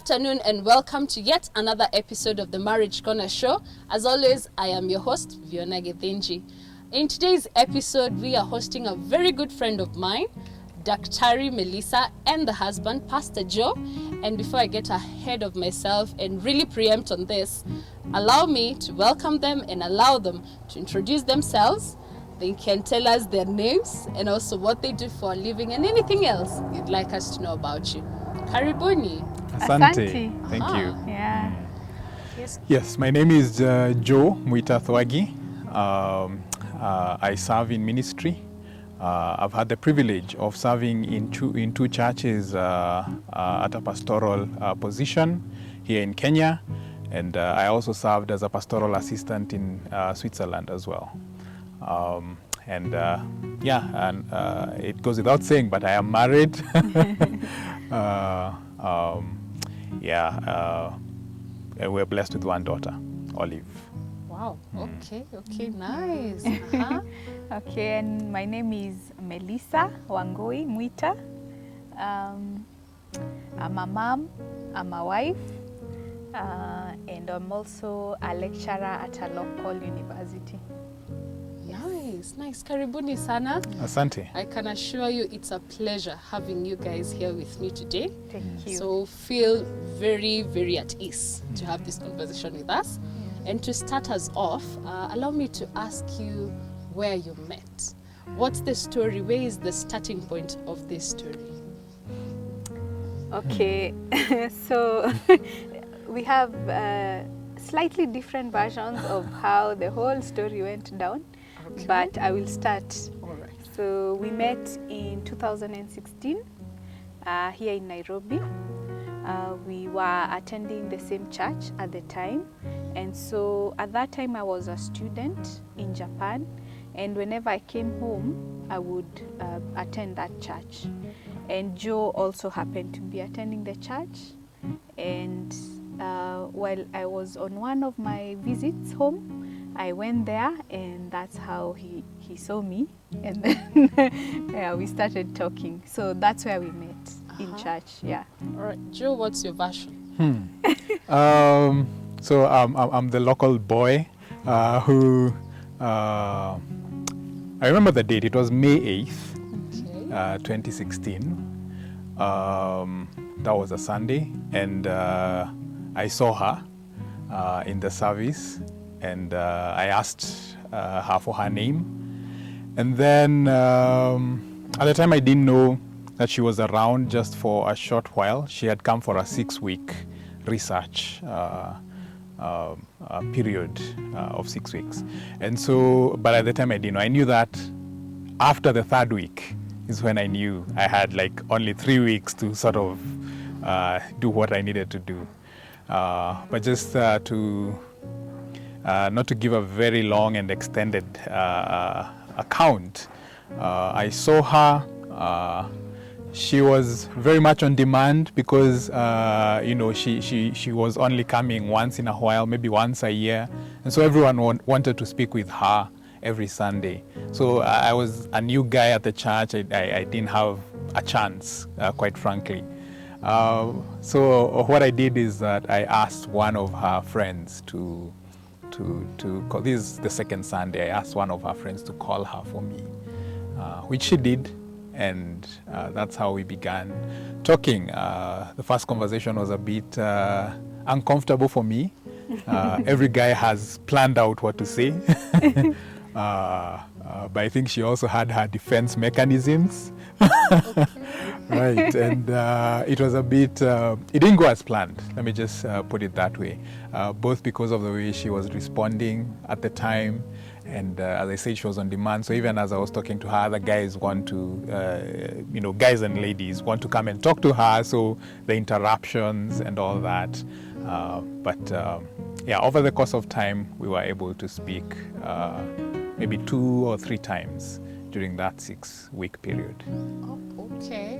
afternoon and welcome to yet another episode of the Marriage Corner Show. As always, I am your host, Viona Gethenji. In today's episode, we are hosting a very good friend of mine, Dr. Melissa, and the husband, Pastor Joe. And before I get ahead of myself and really preempt on this, allow me to welcome them and allow them to introduce themselves. They can tell us their names and also what they do for a living and anything else you'd like us to know about you. Karibuni. Asante. Thank you. Yeah. Yes, my name is Joe Mwita. I serve in ministry. I've had the privilege of serving in two churches at a pastoral position here in Kenya, and I also served as a pastoral assistant in Switzerland as well. It goes without saying, but I am married. We're blessed with one daughter, Olive. Wow, okay, nice. Okay, and my name is Melissa Mwita. I'm a mom, I'm a wife, and I'm also a lecturer at a local university. Nice. Karibuni sana. Asante. I can assure you it's a pleasure having you guys here with me today. Thank you. So feel very, very at ease to have this conversation with us. And to start us off, allow me to ask you where you met. What's the story? Where is the starting point of this story? Okay, so we have slightly different versions of how the whole story went down. Okay. But I will start. All right. So we met in 2016 here in Nairobi. We were attending the same church at the time. And so at that time I was a student in Japan. And whenever I came home, I would attend that church. And Joe also happened to be attending the church. And while I was on one of my visits home, I went there, and that's how he saw me, and then we started talking. So that's where we met in church. Yeah. All right, Joe, what's your version? So I'm the local boy who I remember the date. It was May 8th, 2016. That was a Sunday, and I saw her in the service. And I asked her for her name. And then at the time I didn't know that she was around just for a short while. She had come for a 6-week research period of 6 weeks. And so, but at the time I didn't know. I knew that after the 3rd week is when I knew I had like only 3 weeks to sort of do what I needed to do. But just not to give a very long and extended account, I saw her. She was very much on demand because she was only coming once in a while, maybe once a year, and so everyone wanted to speak with her every Sunday. So I was a new guy at the church. I didn't have a chance, quite frankly. So what I did is that I asked one of her friends to call. This is the second Sunday. I asked one of her friends to call her for me, which she did, and that's how we began talking. The first conversation was a bit uncomfortable for me. Every guy has planned out what to say, but I think she also had her defense mechanisms. Right, and it was a bit, it didn't go as planned, let me just put it that way, both because of the way she was responding at the time, and as I said, she was on demand, so even as I was talking to her, other guys want to, guys and ladies want to come and talk to her, so the interruptions and all that, over the course of time, we were able to speak maybe 2 or 3 times during that 6-week period. Oh, okay.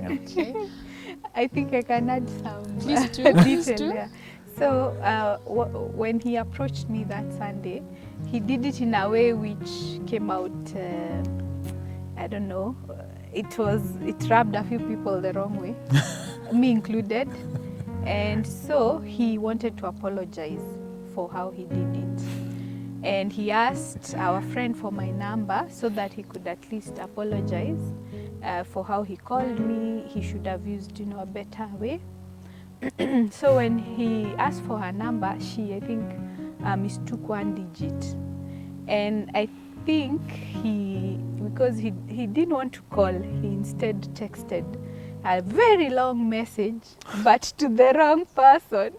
I think I can add some Please do. Yeah. So when he approached me that Sunday, he did it in a way which came out, I don't know, it rubbed a few people the wrong way, me included. And so he wanted to apologize for how he did it. And he asked our friend for my number so that he could at least apologize for how he called me. He should have used, a better way. So when he asked for her number, she, I think, mistook one digit. And I think because he didn't want to call, he instead texted a very long message, but to the wrong person.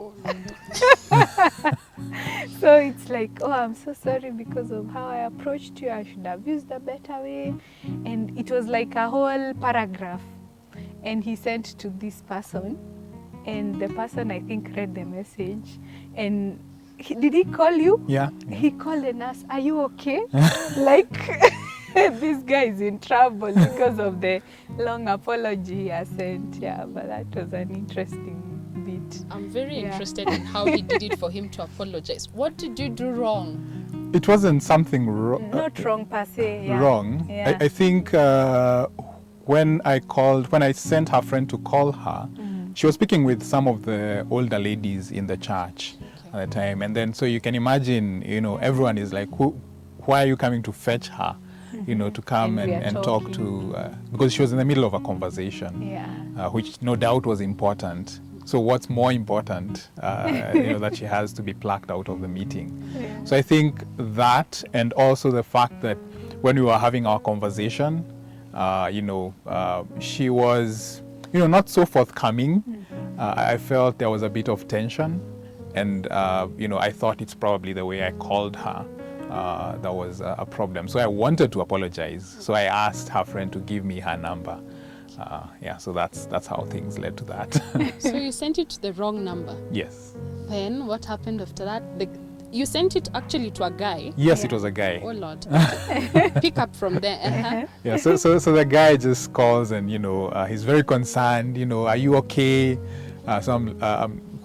So it's like, oh, I'm so sorry because of how I approached you. I should have used a better way. And it was like a whole paragraph. And he sent to this person. And the person, I think, read the message. And did he call you? Yeah. He called and asked, are you okay? Like, this guy is in trouble because of the long apology he has sent. Yeah, but that was an interesting bit. I'm very interested in how he did it for him to apologize. What did you do wrong? It wasn't something wrong. Not wrong per se. Yeah. Wrong. Yeah. I think when I sent her friend to call her, she was speaking with some of the older ladies in the church at the time. And then, so you can imagine, everyone is like, why are you coming to fetch her? To come and talk to, because she was in the middle of a conversation, which no doubt was important. So what's more important, that she has to be plucked out of the meeting. Yeah. So I think that, and also the fact that when we were having our conversation, she was, not so forthcoming. I felt there was a bit of tension, and, I thought it's probably the way I called her. That was a problem. So I wanted to apologize. So I asked her friend to give me her number. So that's how things led to that. So you sent it to the wrong number? Yes. Then what happened after that? You sent it actually to a guy? Yes, it was a guy. Oh Lord. Pick up from there. Yeah, so the guy just calls and, he's very concerned, are you okay?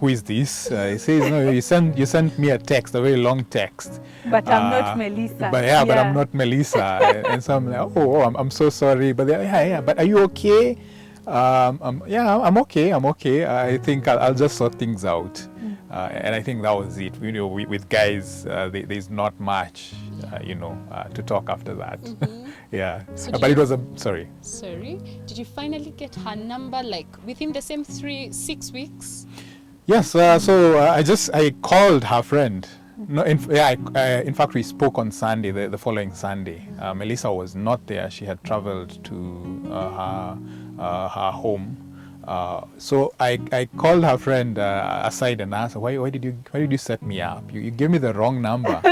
Who is this? He says, no, you sent me a text, a very long text. But I'm not Melissa. But I'm not Melissa. And so I'm like, I'm so sorry. But but are you okay? I'm okay. I think I'll just sort things out. And I think that was it. With guys, there's not much, to talk after that. Yeah. So but it was sorry. Sorry. Did you finally get her number, like within the same 6 weeks? Yes. So I called her friend. No, in fact, we spoke on Sunday, the following Sunday. Melissa was not there. She had traveled to her home. So I called her friend aside and asked her, why did you set me up? You gave me the wrong number.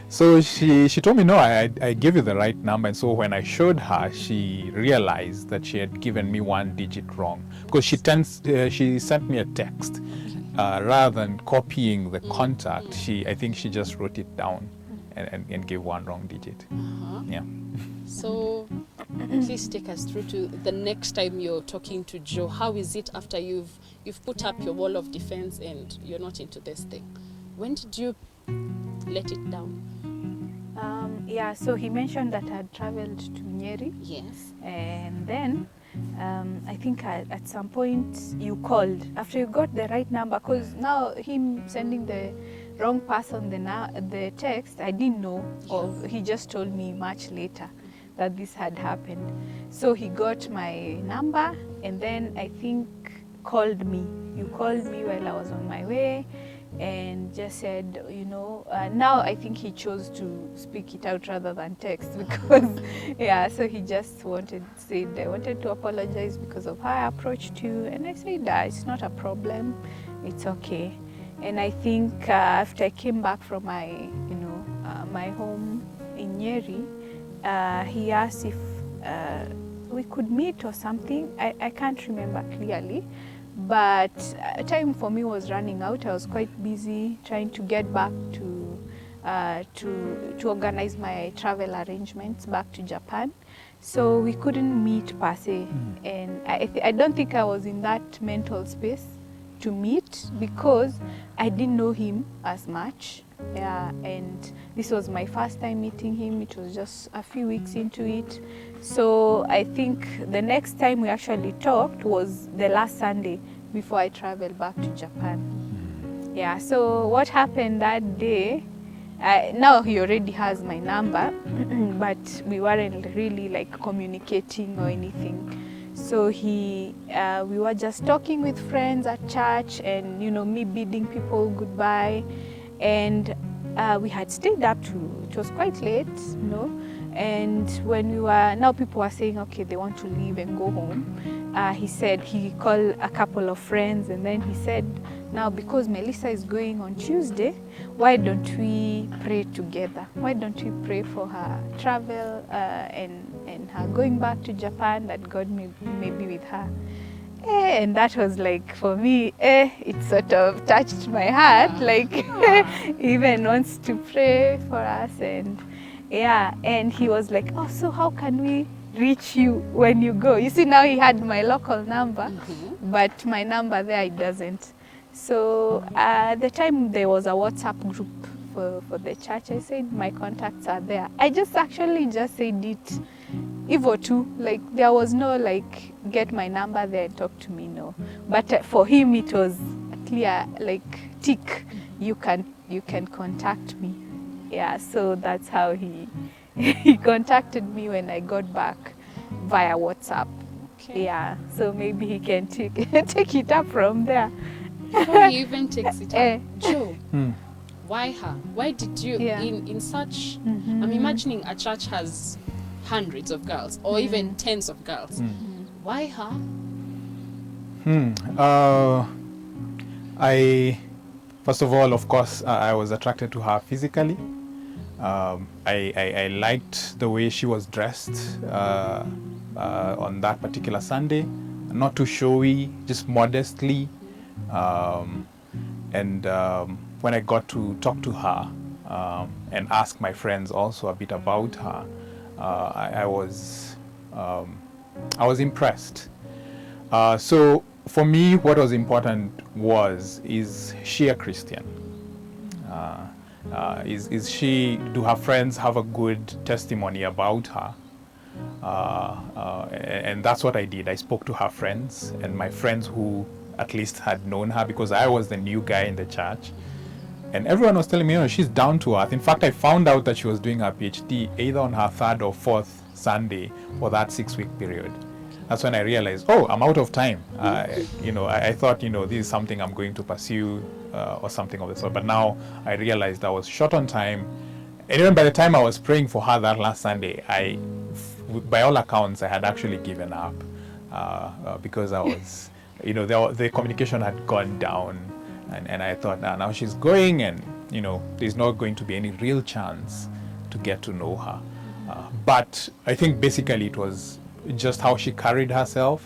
So she told me, no, I gave you the right number. And so when I showed her, she realized that she had given me one digit wrong, because she sent me a text. Rather than copying the contact, I think she just wrote it down and gave one wrong digit. Yeah. So please take us through to the next time you're talking to Joe. How is it after you've put up your wall of defense and you're not into this thing? When did you let it down? So he mentioned that I had traveled to Nyeri. Yes. And then I think at some point you called after you got the right number, because now him sending the wrong person the text, I didn't know of. He just told me much later that this had happened. So he got my number and then I think called me. You called me while I was on my way and just said, now I think he chose to speak it out rather than text, because so he just said I wanted to apologize because of how I approached you, and I said it's not a problem, it's okay. And I think after I came back from my my home in Nyeri, he asked if we could meet or something. I can't remember clearly. But time for me was running out. I was quite busy trying to get back to organize my travel arrangements back to Japan. So we couldn't meet per se. And I don't think I was in that mental space to meet, because I didn't know him as much. And this was my first time meeting him. It was just a few weeks into it. So I think the next time we actually talked was the last Sunday before I traveled back to Japan. Yeah, so what happened that day, now he already has my number, but we weren't really like communicating or anything. So we were just talking with friends at church, and me bidding people goodbye, and we had stayed up to, it was quite late, and when people were saying, okay, they want to leave and go home. He said, he called a couple of friends, and then he said, now because Melissa is going on Tuesday, why don't we pray together? Why don't we pray for her travel and her going back to Japan, that God may be with her? And that was like, for me, it sort of touched my heart, like he even wants to pray for us. And and he was like, oh, so how can we reach you when you go? You see, now he had my local number, but my number there, it doesn't. So at the time there was a WhatsApp group for the church. I said, my contacts are there. I just said it Evo too, like there was no like get my number there and talk to me, no. But for him it was clear, like tick, you can contact me. Yeah, so that's how he contacted me when I got back via WhatsApp. Okay. Yeah, so maybe he can take it up from there. Before he even takes it up, Joe, why her? Why did you, in such, I'm imagining a church has hundreds of girls or even tens of girls. Why her? First of all, of course, I was attracted to her physically. I liked the way she was dressed on that particular Sunday. Not too showy, just modestly. And when I got to talk to her and ask my friends also a bit about her, I was impressed. So for me, what was important is she a Christian? Is she? Do her friends have a good testimony about her? And that's what I did. I spoke to her friends and my friends who at least had known her, because I was the new guy in the church. And everyone was telling me, she's down to earth. In fact, I found out that she was doing her PhD either on her 3rd or 4th Sunday for that 6-week period. That's when I realized, I'm out of time. I thought, this is something I'm going to pursue or something of the sort. But now I realized I was short on time. And even by the time I was praying for her that last Sunday, by all accounts, I had actually given up because I was... the communication had gone down, and I thought, now she's going, and there's not going to be any real chance to get to know her. But I think basically it was just how she carried herself.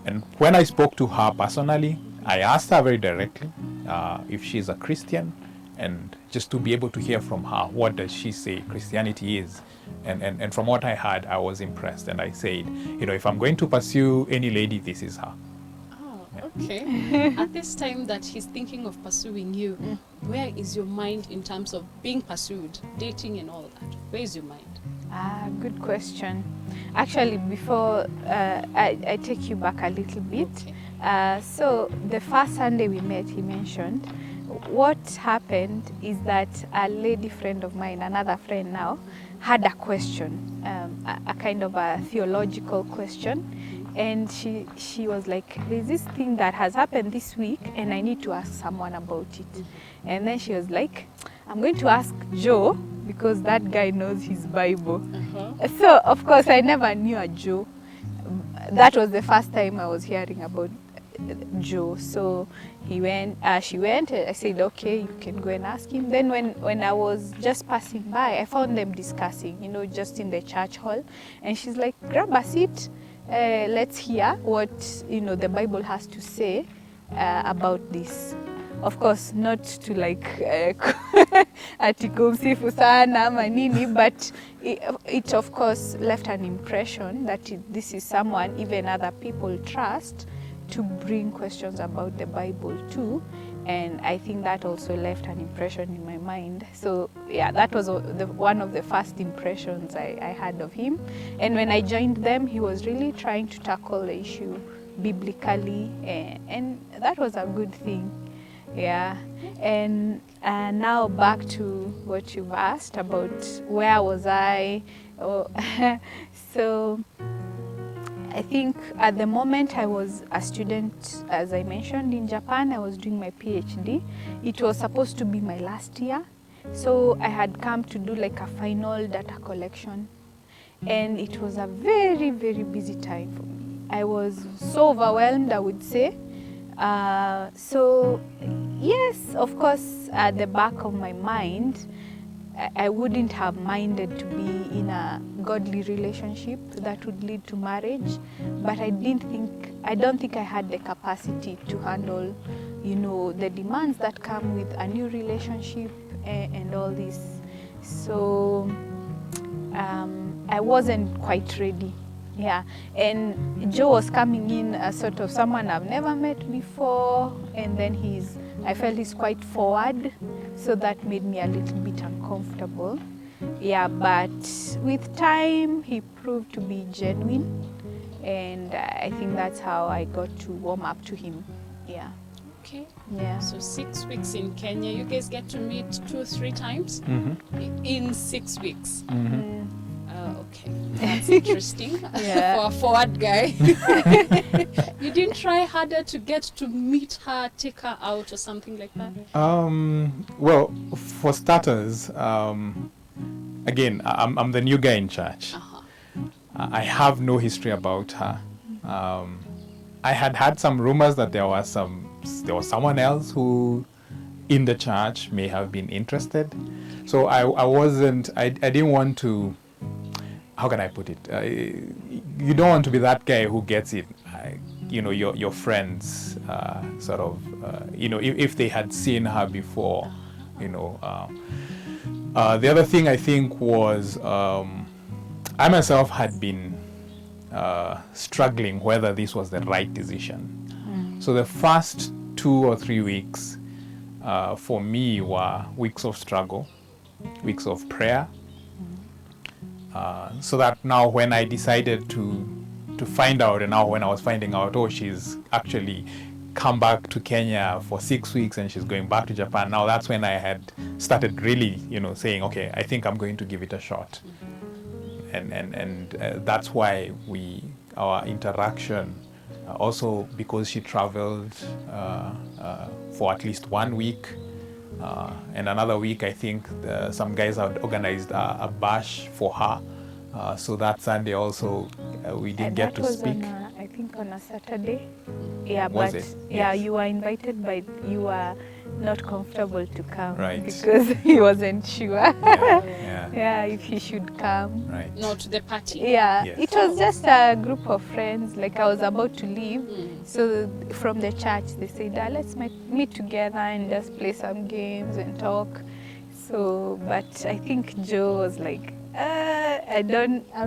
And when I spoke to her personally, I asked her very directly if she's a Christian, and just to be able to hear from her, what does she say Christianity is? And from what I heard, I was impressed, and I said, if I'm going to pursue any lady, this is her. Okay. At this time that he's thinking of pursuing you, where is your mind in terms of being pursued, dating and all that? Where is your mind? Good question. Actually, before I take you back a little bit. Okay. So the first Sunday we met, he mentioned, what happened is that a lady friend of mine, another friend now, had a question, a kind of a theological question. And she was like, there's this thing that has happened this week and I need to ask someone about it. And then she was like, I'm going to ask Joe because that guy knows his Bible. So, of course, I never knew a Joe. That was the first time I was hearing about Joe. So she went, I said, okay, you can go and ask him. Then when I was just passing by, I found them discussing, just in the church hall. And she's like, grab a seat. Let's hear what the Bible has to say about this. Of course, not to like atikumsifu sana ama nini, but it of course left an impression that this is someone even other people trust to bring questions about the Bible too. And I think that also left an impression in my mind. So yeah, that was one of the first impressions I had of him. And when I joined them, he was really trying to tackle the issue biblically, and that was a good thing. Yeah. And now back to what you've asked about where was I. Oh, so I think at the moment I was a student, as I mentioned, in Japan. I was doing my PhD. It was supposed to be my last year. So I had come to do like a final data collection. And it was a very, very busy time for me. I was so overwhelmed, I would say. So yes, of course, at the back of my mind, I wouldn't have minded to be in a godly relationship that would lead to marriage, but I don't think I had the capacity to handle, you know, the demands that come with a new relationship and all this. So I wasn't quite ready. Yeah, and Joe was coming in as sort of someone I've never met before, and then I felt he's quite forward, so that made me a little bit uncomfortable. Yeah, but with time, he proved to be genuine, and I think that's how I got to warm up to him. Yeah. Okay. Yeah. So 6 weeks in Kenya, you guys get to meet 2-3 times in 6 weeks. Okay, that's interesting. Yeah. For a forward guy. You didn't try harder to get to meet her, take her out or something like that? Well, for starters, again, I'm the new guy in church. I have no history about her. I had some rumors that there was someone else who in the church may have been interested. So I didn't want to, how can I put it? You don't want to be that guy who gets it. You know, your friends sort of, you know, if they had seen her before, you know. The other thing I think was I myself had been struggling whether this was the right decision. So the first 2 or 3 weeks for me were weeks of struggle, weeks of prayer. So that now when I decided to find out, and now when I was finding out, oh, she's actually come back to Kenya for 6 weeks and she's going back to Japan, now that's when I had started really, you know, saying, okay, I think I'm going to give it a shot. And that's why our interaction, also because she traveled for at least 1 week, and another week I think some guys had organized a bash for her. So that Sunday also we didn't get to speak. I think on a Saturday. Yeah, Was but it? yeah, Yes. you were invited, but you were not comfortable to come, Right. because he wasn't sure. Yeah. Yeah, if he should come. Right. No, to the party. Yeah, Yes. it was just a group of friends. Like I was about to leave, so from the church they said, let's meet together and just play some games and talk. So, but I think Joe was like, I'm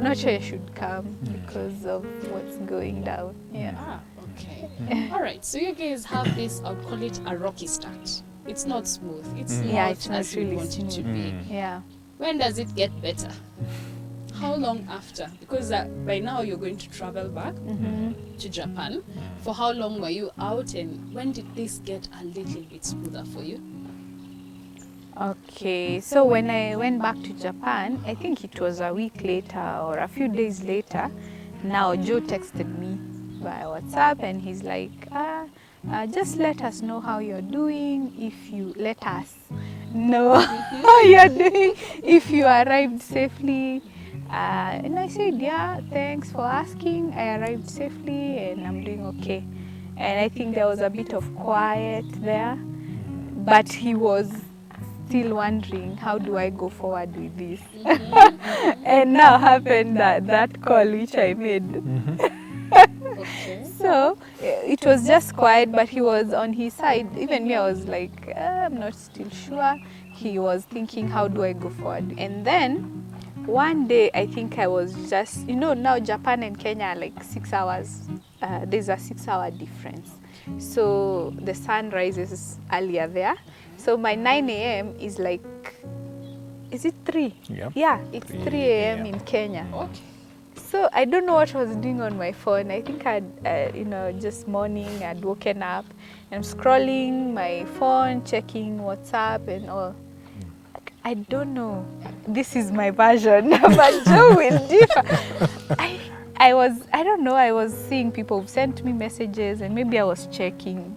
not sure I should come because of what's going down. Yeah. Ah, okay. All right. So you guys have this, I'll call it a rocky start. It's not smooth. It's Yeah, not it's not as you really want it to smooth. be. Yeah. When does it get better? How long after? Because by now you're going to travel back to Japan. For how long were you out, and when did this get a little bit smoother for you? Okay, so when I went back to Japan, I think it was a week later or a few days later, now Joe texted me via WhatsApp and he's like, just let us know how you're doing, if you let us know how you're doing, if you arrived safely. And I said, yeah, thanks for asking. I arrived safely and I'm doing okay. And I think there was a bit of quiet there, but he was still wondering, how do I go forward with this? And now happened that call which I made. Okay. So it was just quiet, but he was on his side. Even me, I was like, I'm not still sure. He was thinking, how do I go forward? And then one day, I think I was just, now Japan and Kenya are like 6 hours. There's a 6-hour difference. So the sun rises earlier there. So my 9 a.m. is like, is it 3? Yep. Yeah, it's 3 a.m. a.m. in Kenya. Okay. So I don't know what I was doing on my phone. I think I'd, just morning I'd woken up and I'm scrolling my phone, checking WhatsApp and all. I don't know. This is my version, but Joe will differ. I was seeing people who sent me messages and maybe I was checking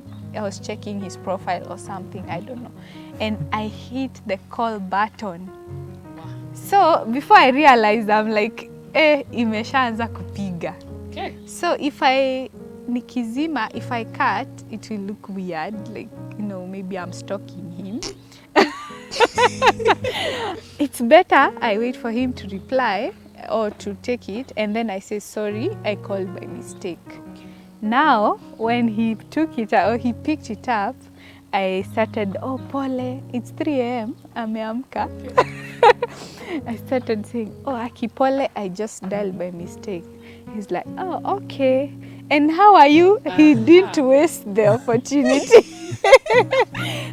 his profile or something, I don't know. And I hit the call button. So before I realized, I'm like, imeshaanza kupiga. Okay. So if nikizima, if I cut, it will look weird, like, maybe I'm stalking him. It's better I wait for him to reply or to take it, and then I say, sorry, I called by mistake. Now, when he took it or he picked it up, I started, oh, pole, it's 3 a.m, ameamka. I started saying, oh, aki pole, I just dialed by mistake. He's like, oh, okay. And how are you? He didn't waste the opportunity.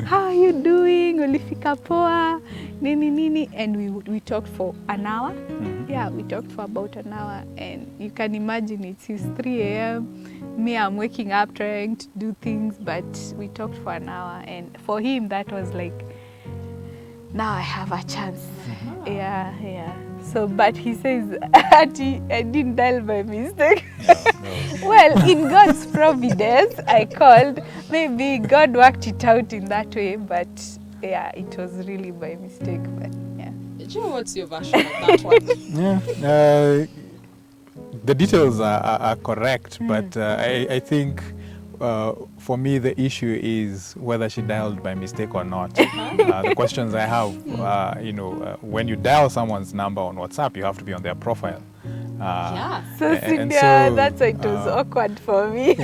How are you doing? Ulifika poa? Nini. And we talked for an hour. Yeah, we talked for about an hour. And you can imagine it's 3 a.m. Me, I'm waking up trying to do things, but we talked for an hour. And for him, that was like, now I have a chance. Yeah. So, but he says, I didn't dial by mistake. No. Well, in God's providence, I called. Maybe God worked it out in that way, but yeah, it was really by mistake. But yeah. Joe, what's your version of that one? The details are correct, but I think for me the issue is whether she dialed by mistake or not. The questions I have, when you dial someone's number on WhatsApp, you have to be on their profile. So Cynthia, that's why it was awkward for me.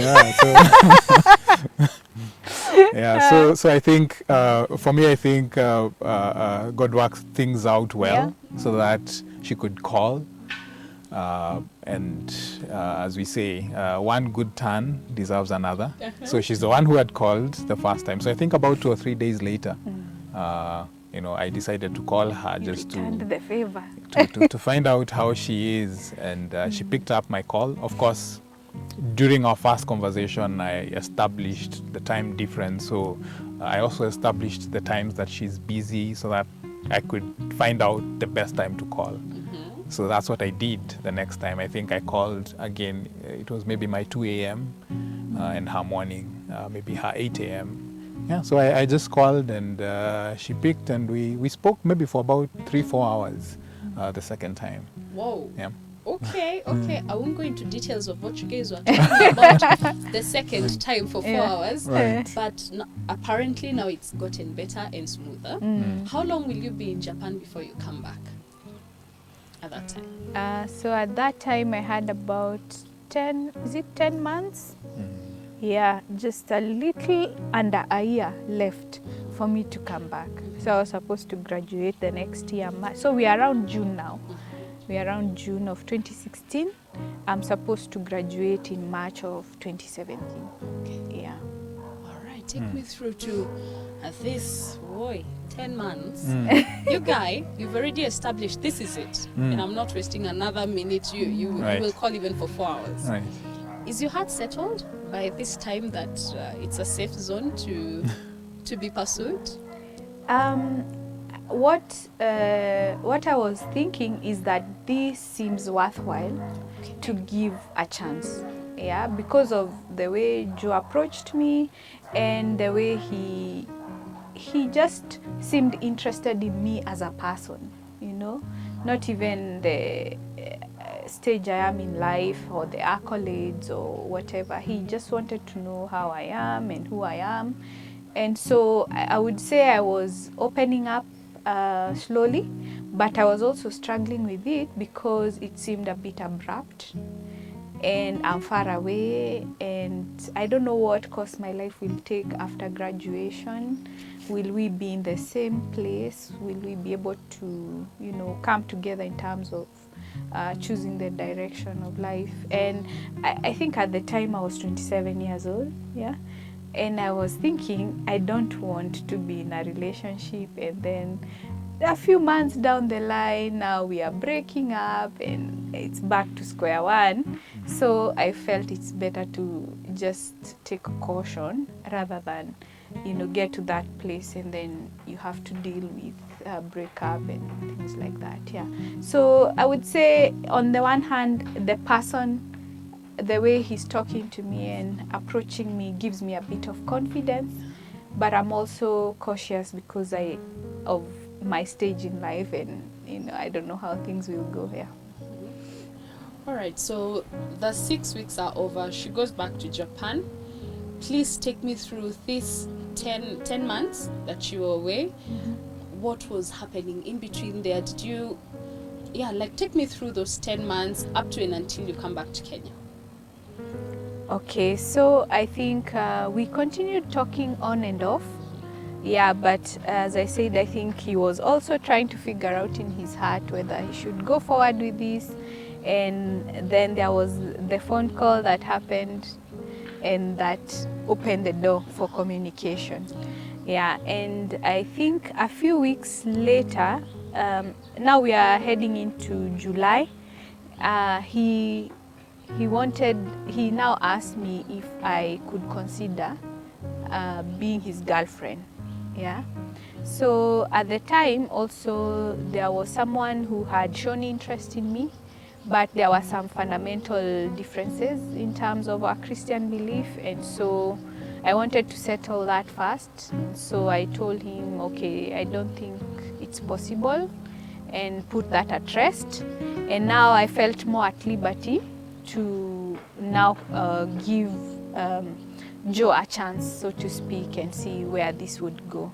So I think for me, I think God works things out well so that she could call. And as we say, one good turn deserves another. So she's the one who had called the first time. So I think about 2 or 3 days later, I decided to call her just to find out how she is. And she picked up my call. Of course, during our first conversation, I established the time difference. So I also established the times that she's busy so that I could find out the best time to call. So that's what I did the next time. I think I called again. It was maybe my 2 a.m. And her morning, maybe her 8 a.m. Yeah, so I just called and she picked and we spoke maybe for about 3-4 hours the second time. Whoa. Yeah. Okay. I won't go into details of what you guys were talking about the second time for 4 hours. Right. But apparently now it's gotten better and smoother. How long will you be in Japan before you come back? At that time? So at that time I had about 10 months? Yeah, just a little under a year left for me to come back. So I was supposed to graduate the next year. So we are around June now. We are around June of 2016. I'm supposed to graduate in March of 2017. Okay. Yeah. All right, take me through to this, 10 months. You've already established this is it. And I'm not wasting another minute. You will call even for 4 hours. Right. Is your heart settled by this time that it's a safe zone to be pursued? What I was thinking is that this seems worthwhile to give a chance. Yeah, because of the way Joe approached me and the way he just seemed interested in me as a person, not even the stage I am in life or the accolades or whatever. He just wanted to know how I am and who I am. And so I would say I was opening up slowly, but I was also struggling with it because it seemed a bit abrupt. And I'm far away, and I don't know what course my life will take after graduation. Will we be in the same place? Will we be able to, come together in terms of choosing the direction of life? And I think at the time I was 27 years old, and I was thinking I don't want to be in a relationship and then a few months down the line now we are breaking up and it's back to square one. So I felt it's better to just take caution rather than, you know, get to that place and then you have to deal with breakup and things like that. Yeah. So I would say on the one hand, the person, the way he's talking to me and approaching me gives me a bit of confidence, but I'm also cautious because of my stage in life, and you know, I don't know how things will go here. All right, so the 6 weeks are over. She goes back to Japan. Please take me through this 10 months that you were away. What was happening in between there? Did you, take me through those 10 months up to and until you come back to Kenya? Okay, so I think we continued talking on and off. Yeah, but as I said, I think he was also trying to figure out in his heart whether he should go forward with this. And then there was the phone call that happened, and that opened the door for communication. Yeah, and I think a few weeks later, now we are heading into July, he now asked me if I could consider being his girlfriend. Yeah. So at the time also there was someone who had shown interest in me, but there were some fundamental differences in terms of our Christian belief, and so I wanted to settle that first. So I told him, okay, I don't think it's possible, and put that at rest. And now I felt more at liberty to now give Joe a chance, so to speak, and see where this would go.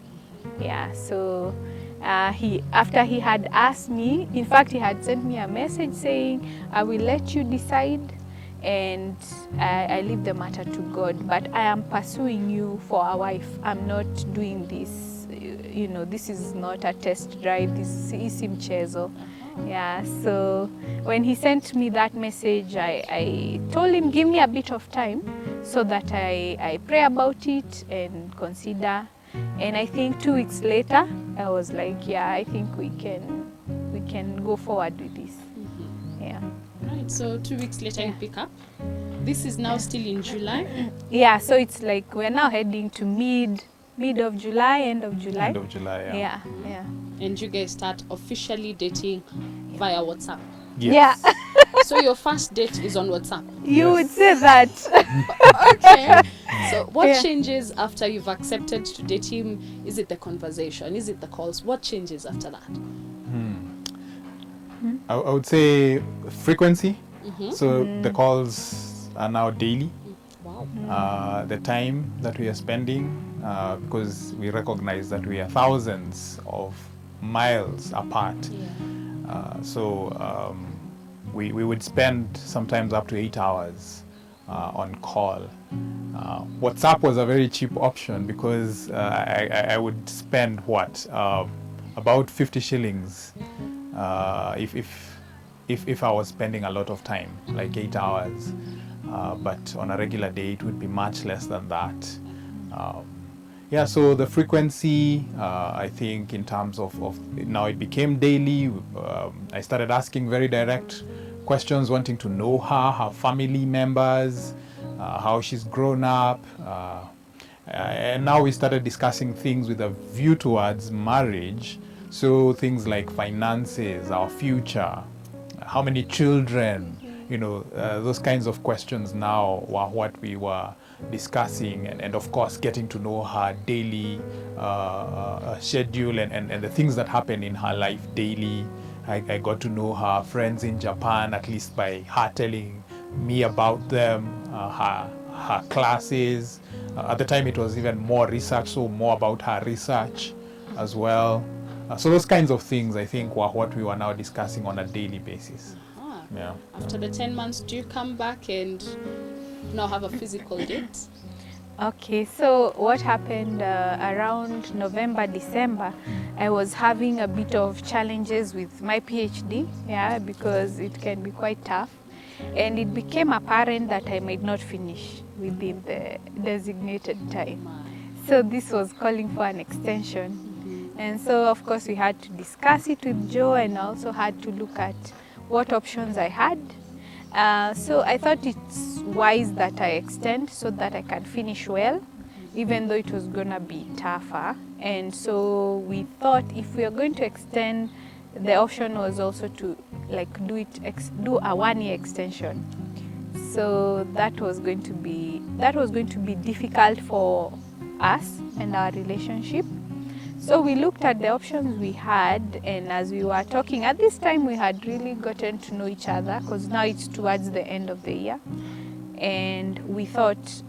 Yeah, so after he had asked me, in fact, he had sent me a message saying, I will let you decide, and I leave the matter to God, but I am pursuing you for a wife. I'm not doing this, you know, this is not a test drive, this is mchezo. Yeah, so when he sent me that message, I told him, give me a bit of time so that I pray about it and consider. And I think 2 weeks later, I was like, yeah, I think we can go forward with this. Yeah. Right, so 2 weeks later you pick up. This is now still in July? Yeah, so it's like we're now heading to mid of July, end of July. End of July, yeah. Yeah. And you guys start officially dating via WhatsApp. Yes. Yeah. So your first date is on WhatsApp. You would say that. Okay. So what Yeah. changes after you've accepted to date him? Is it the conversation? Is it the calls? What changes after that? I would say frequency. So the calls are now daily. Wow. The time that we are spending, because we recognize that we are thousands of miles apart. Yeah. So we would spend sometimes up to 8 hours on call. WhatsApp was a very cheap option because I would spend about 50 shillings if I was spending a lot of time, like 8 hours. But on a regular day, it would be much less than that. Yeah, so the frequency, I think in terms of now it became daily. I started asking very direct questions, wanting to know her family members, how she's grown up. And now we started discussing things with a view towards marriage. So things like finances, our future, how many children, those kinds of questions now were what we were discussing, and of course getting to know her daily schedule and the things that happen in her life daily. I got to know her friends in Japan, at least by her telling me about them, her classes. At the time it was even more research, so more about her research as well. So those kinds of things, I think, were what we were now discussing on a daily basis. Yeah. After the 10 months, do you come back and now have a physical date? Okay, so what happened around November, December, I was having a bit of challenges with my PhD, because it can be quite tough. And it became apparent that I might not finish within the designated time. So this was calling for an extension. And so, of course, we had to discuss it with Joe, and also had to look at what options I had. So I thought it's wise that I extend so that I can finish well, even though it was gonna be tougher. And so we thought if we are going to extend, the option was also to like do a 1-year extension. So that was going to be difficult for us and our relationship. So we looked at the options we had, and as we were talking, at this time we had really gotten to know each other, because now it's towards the end of the year. And we thought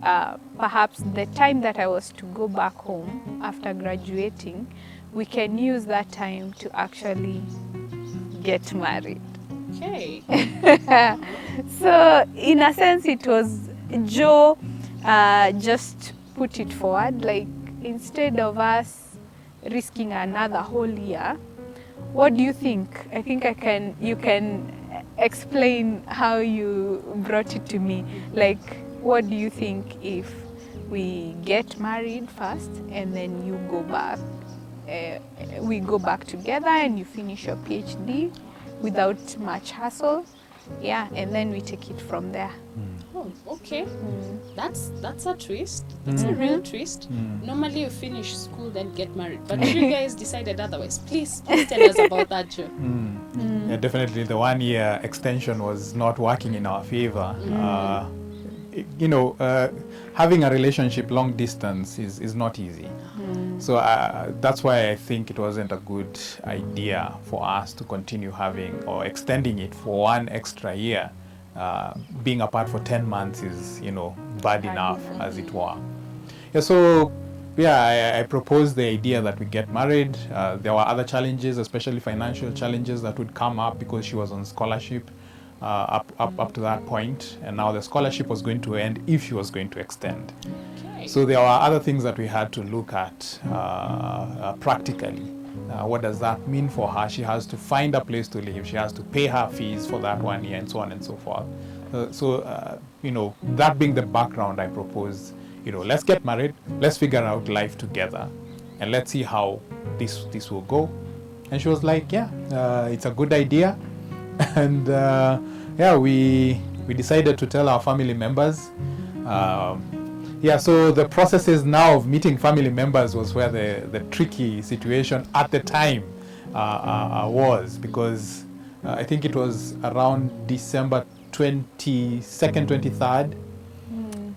perhaps the time that I was to go back home after graduating, we can use that time to actually get married. Okay. So in a sense, it was Joe just put it forward, like instead of us risking another whole year, what do you think? I think you can explain how you brought it to me. Like, what do you think if we get married first and then you go back, we go back together and you finish your PhD without much hassle, and then we take it from there. Oh, okay. That's a twist. That's a real twist. Normally you finish school then get married, but you guys decided otherwise. Please tell us about that, Joe. Yeah, definitely the 1-year extension was not working in our favor. Having a relationship long distance is not easy. So that's why I think it wasn't a good idea for us to continue having or extending it for 1 extra year. Being apart for 10 months is, bad enough, as it were. I proposed the idea that we get married. There were other challenges, especially financial challenges that would come up because she was on scholarship up to that point, and now the scholarship was going to end if she was going to extend. Okay. So there were other things that we had to look at practically. What does that mean for her? She has to find a place to live. She has to pay her fees for that 1 year, and so on and so forth. That being the background, I propose, let's get married, let's figure out life together, and let's see how this will go. And she was like, it's a good idea. And we decided to tell our family members. So the processes now of meeting family members was where the tricky situation at the time was, because I think it was around December 22nd,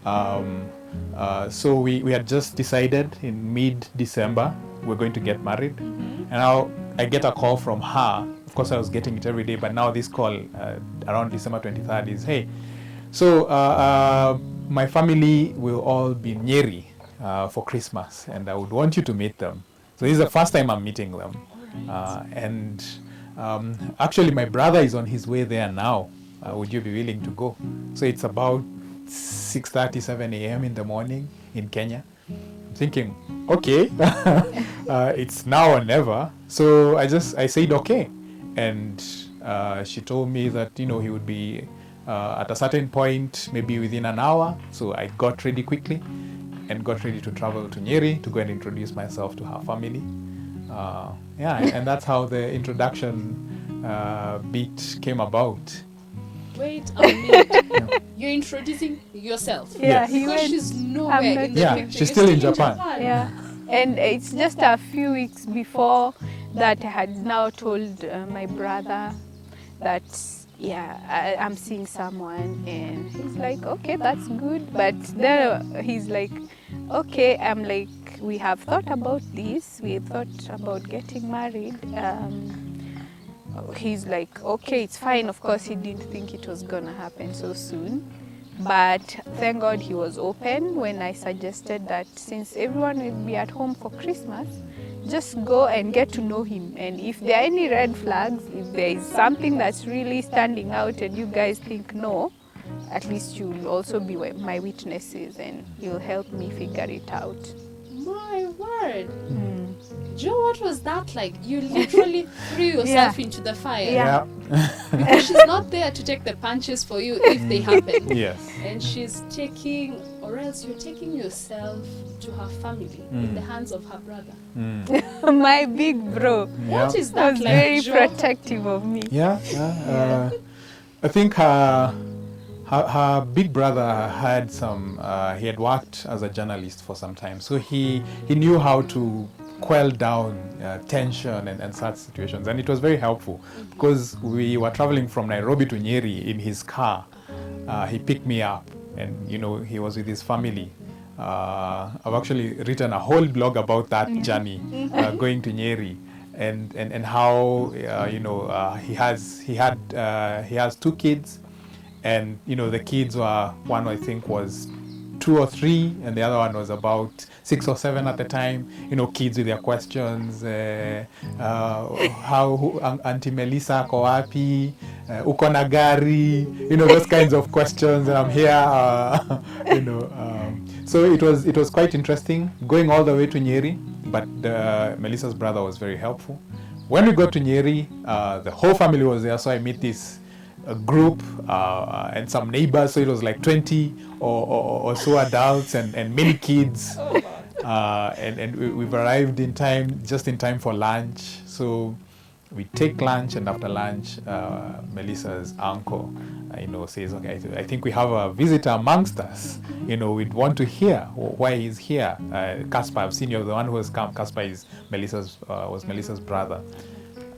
23rd. So we had just decided in mid-December we're going to get married. And now I get a call from her. Of course, I was getting it every day, but now this call around December 23rd is, hey, so my family will all be in Nyeri for Christmas, and I would want you to meet them. So this is the first time I'm meeting them. And actually, my brother is on his way there now. Would you be willing to go? So it's about 6:30, 7 a.m. in the morning in Kenya. I'm thinking, okay, it's now or never. So I said, okay. And she told me that, he would be at a certain point, maybe within an hour. So I got ready quickly and got ready to travel to Nyeri to go and introduce myself to her family. And that's how the introduction bit came about. Wait a minute. You're introducing yourself? Yeah, Yes. Because she's nowhere in the Yeah, picture. she's still in Japan. Yeah, and it's just a few weeks before that I had now told my brother that I'm seeing someone, and he's like, okay, that's good. But then he's like, okay, I'm like, we have thought about this. We thought about getting married. He's like, okay, it's fine. Of course, he didn't think it was gonna happen so soon. But thank God he was open when I suggested that since everyone will be at home for Christmas, just go and get to know him. And if there are any red flags, if there is something that's really standing out and you guys think no, at least you'll also be my witnesses and you'll help me figure it out. My word. Joe, what was that like? You literally threw yourself into the fire. Yeah. Because she's not there to take the punches for you if they happen. Yes. And she's taking, all right, else you're taking yourself to her family in the hands of her brother. My big bro. What is He that was like, very Joe? protective of me. I think her big brother had he had worked as a journalist for some time, so he knew how to quell down tension and such situations, and it was very helpful because we were traveling from Nairobi to Nyeri in his car. He picked me up, and he was with his family. I've actually written a whole blog about that journey, going to Nyeri, and how he has 2 kids, and the kids were, one I think was 2 or 3, and the other one was about 6 or 7 at the time. Kids with their questions, how Auntie Melissa ako wapi, uko na gari, those kinds of questions. I'm here, so it was quite interesting going all the way to Nyeri, but Melissa's brother was very helpful. When we got to Nyeri, the whole family was there, so I met this group and some neighbors, so it was like 20 or so adults and many kids. And we've arrived just in time for lunch. So we take lunch, and after lunch, Melissa's uncle, says, okay, I think we have a visitor amongst us. We'd want to hear why he's here. Caspar, I've seen you're the one who has come. Caspar is was Melissa's brother.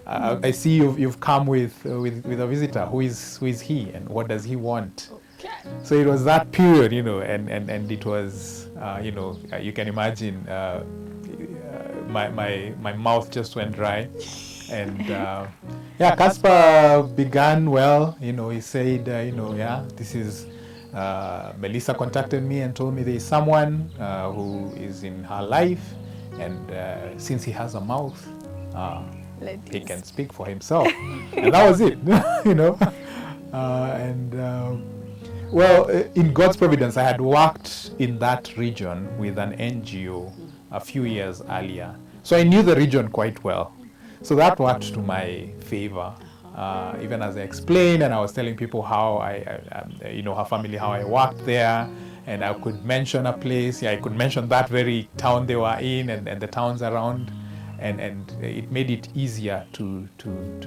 I see you've come with a visitor. Who is he, and what does he want? Okay. So it was that period, and it was, you can imagine, my mouth just went dry, and Caspar began well. He said, this is Melissa contacted me and told me there is someone who is in her life, and since he has a mouth, he can speak for himself. And that was it. Well, in God's providence, I had worked in that region with an NGO a few years earlier, so I knew the region quite well. So that worked to my favor. Even as I explained, and I was telling people how her family, how I worked there, and I could mention a place. I could mention that very town they were in, and the towns around. And it made it easier to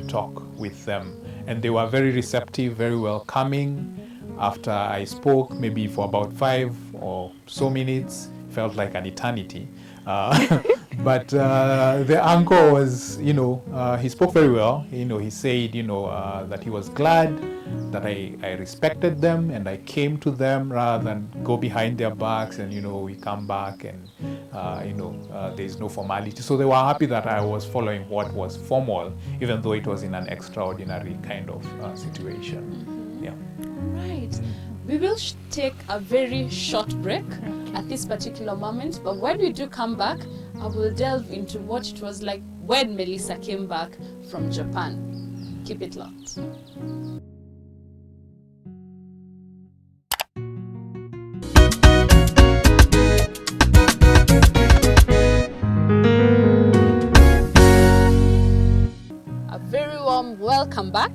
talk with them. And they were very receptive, very welcoming. After I spoke, maybe for about 5 or so minutes, felt like an eternity. But the uncle was, he spoke very well. He said, that he was glad that I respected them and I came to them rather than go behind their backs and, we come back and, there's no formality. So they were happy that I was following what was formal, even though it was in an extraordinary kind of situation. Yeah. Right. We will take a very short break at this particular moment, but when we do come back, I will delve into what it was like when Melissa came back from Japan. Keep it locked. A very warm welcome back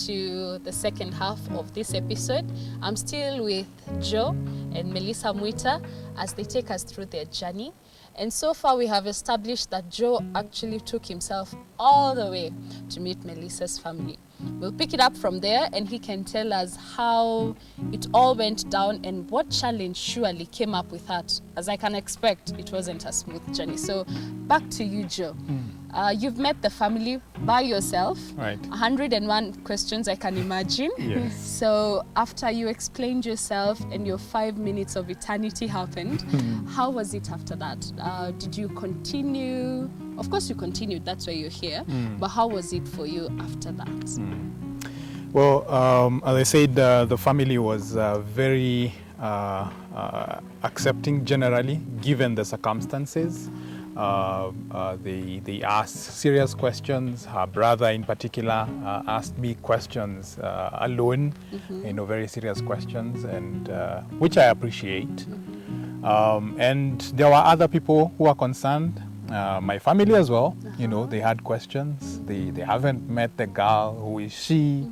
to the second half of this episode. I'm still with Joe and Melissa Mwita as they take us through their journey. And so far we have established that Joe actually took himself all the way to meet Melissa's family. We'll pick it up from there and he can tell us how it all went down and what challenge surely came up with that. As I can expect, it wasn't a smooth journey. So back to you, Joe. You've met the family by yourself. Right. 101 questions, I can imagine. Yes. So after you explained yourself and your 5 minutes of eternity happened, how was it after that? Did you continue? Of course you continued, that's why you're here. But how was it for you after that? Well, as I said, the family was very accepting generally, given the circumstances. They asked serious questions. Her brother in particular asked me questions alone, very serious questions, and which I appreciate. And there were other people who are concerned. My family as well, they had questions. They haven't met the girl. Who is she?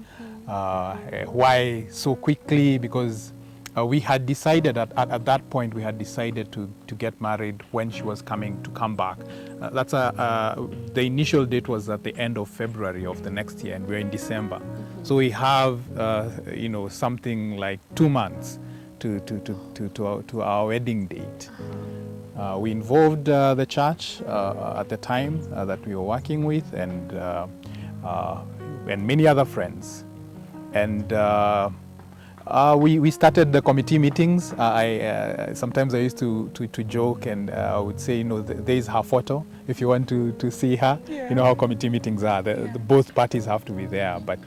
Why so quickly? Because we had decided at that point, we had decided to get married when she was to come back. The initial date was at the end of February of the next year, and we're in December. So we have, something like 2 months to our wedding date. We involved the church at the time that we were working with, and many other friends. And we started the committee meetings. Sometimes I used to joke, and I would say, there is her photo if you want to see her. Yeah. You know how committee meetings are. Both parties have to be there, but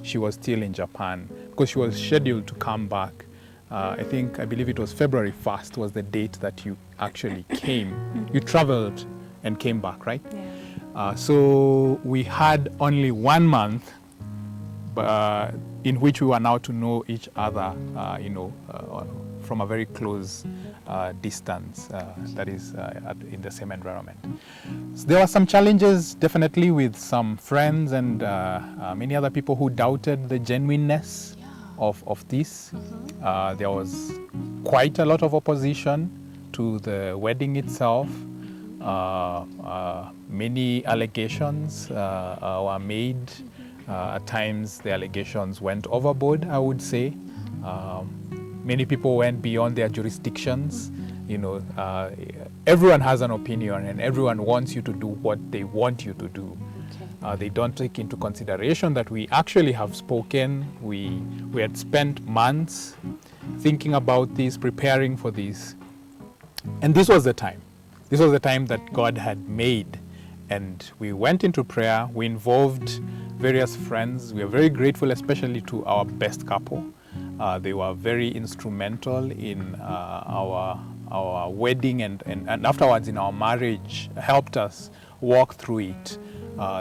she was still in Japan because she was scheduled to come back. I believe it was February 1st was the date that you actually came. You traveled and came back, right? Yeah. So we had only 1 month in which we were now to know each other, from a very close distance, that is in the same environment. So there were some challenges, definitely, with some friends and many other people who doubted the genuineness of this. There was quite a lot of opposition to the wedding itself. Many allegations were made. At times, the allegations went overboard, I would say. Many people went beyond their jurisdictions. Everyone has an opinion, and everyone wants you to do what they want you to do. Okay. They don't take into consideration that we actually have spoken. We had spent months thinking about this, preparing for this. And this was the time. This was the time that God had made. And we went into prayer. We involved various friends. We are very grateful, especially to our best couple. They were very instrumental in our wedding and afterwards in our marriage, helped us walk through it.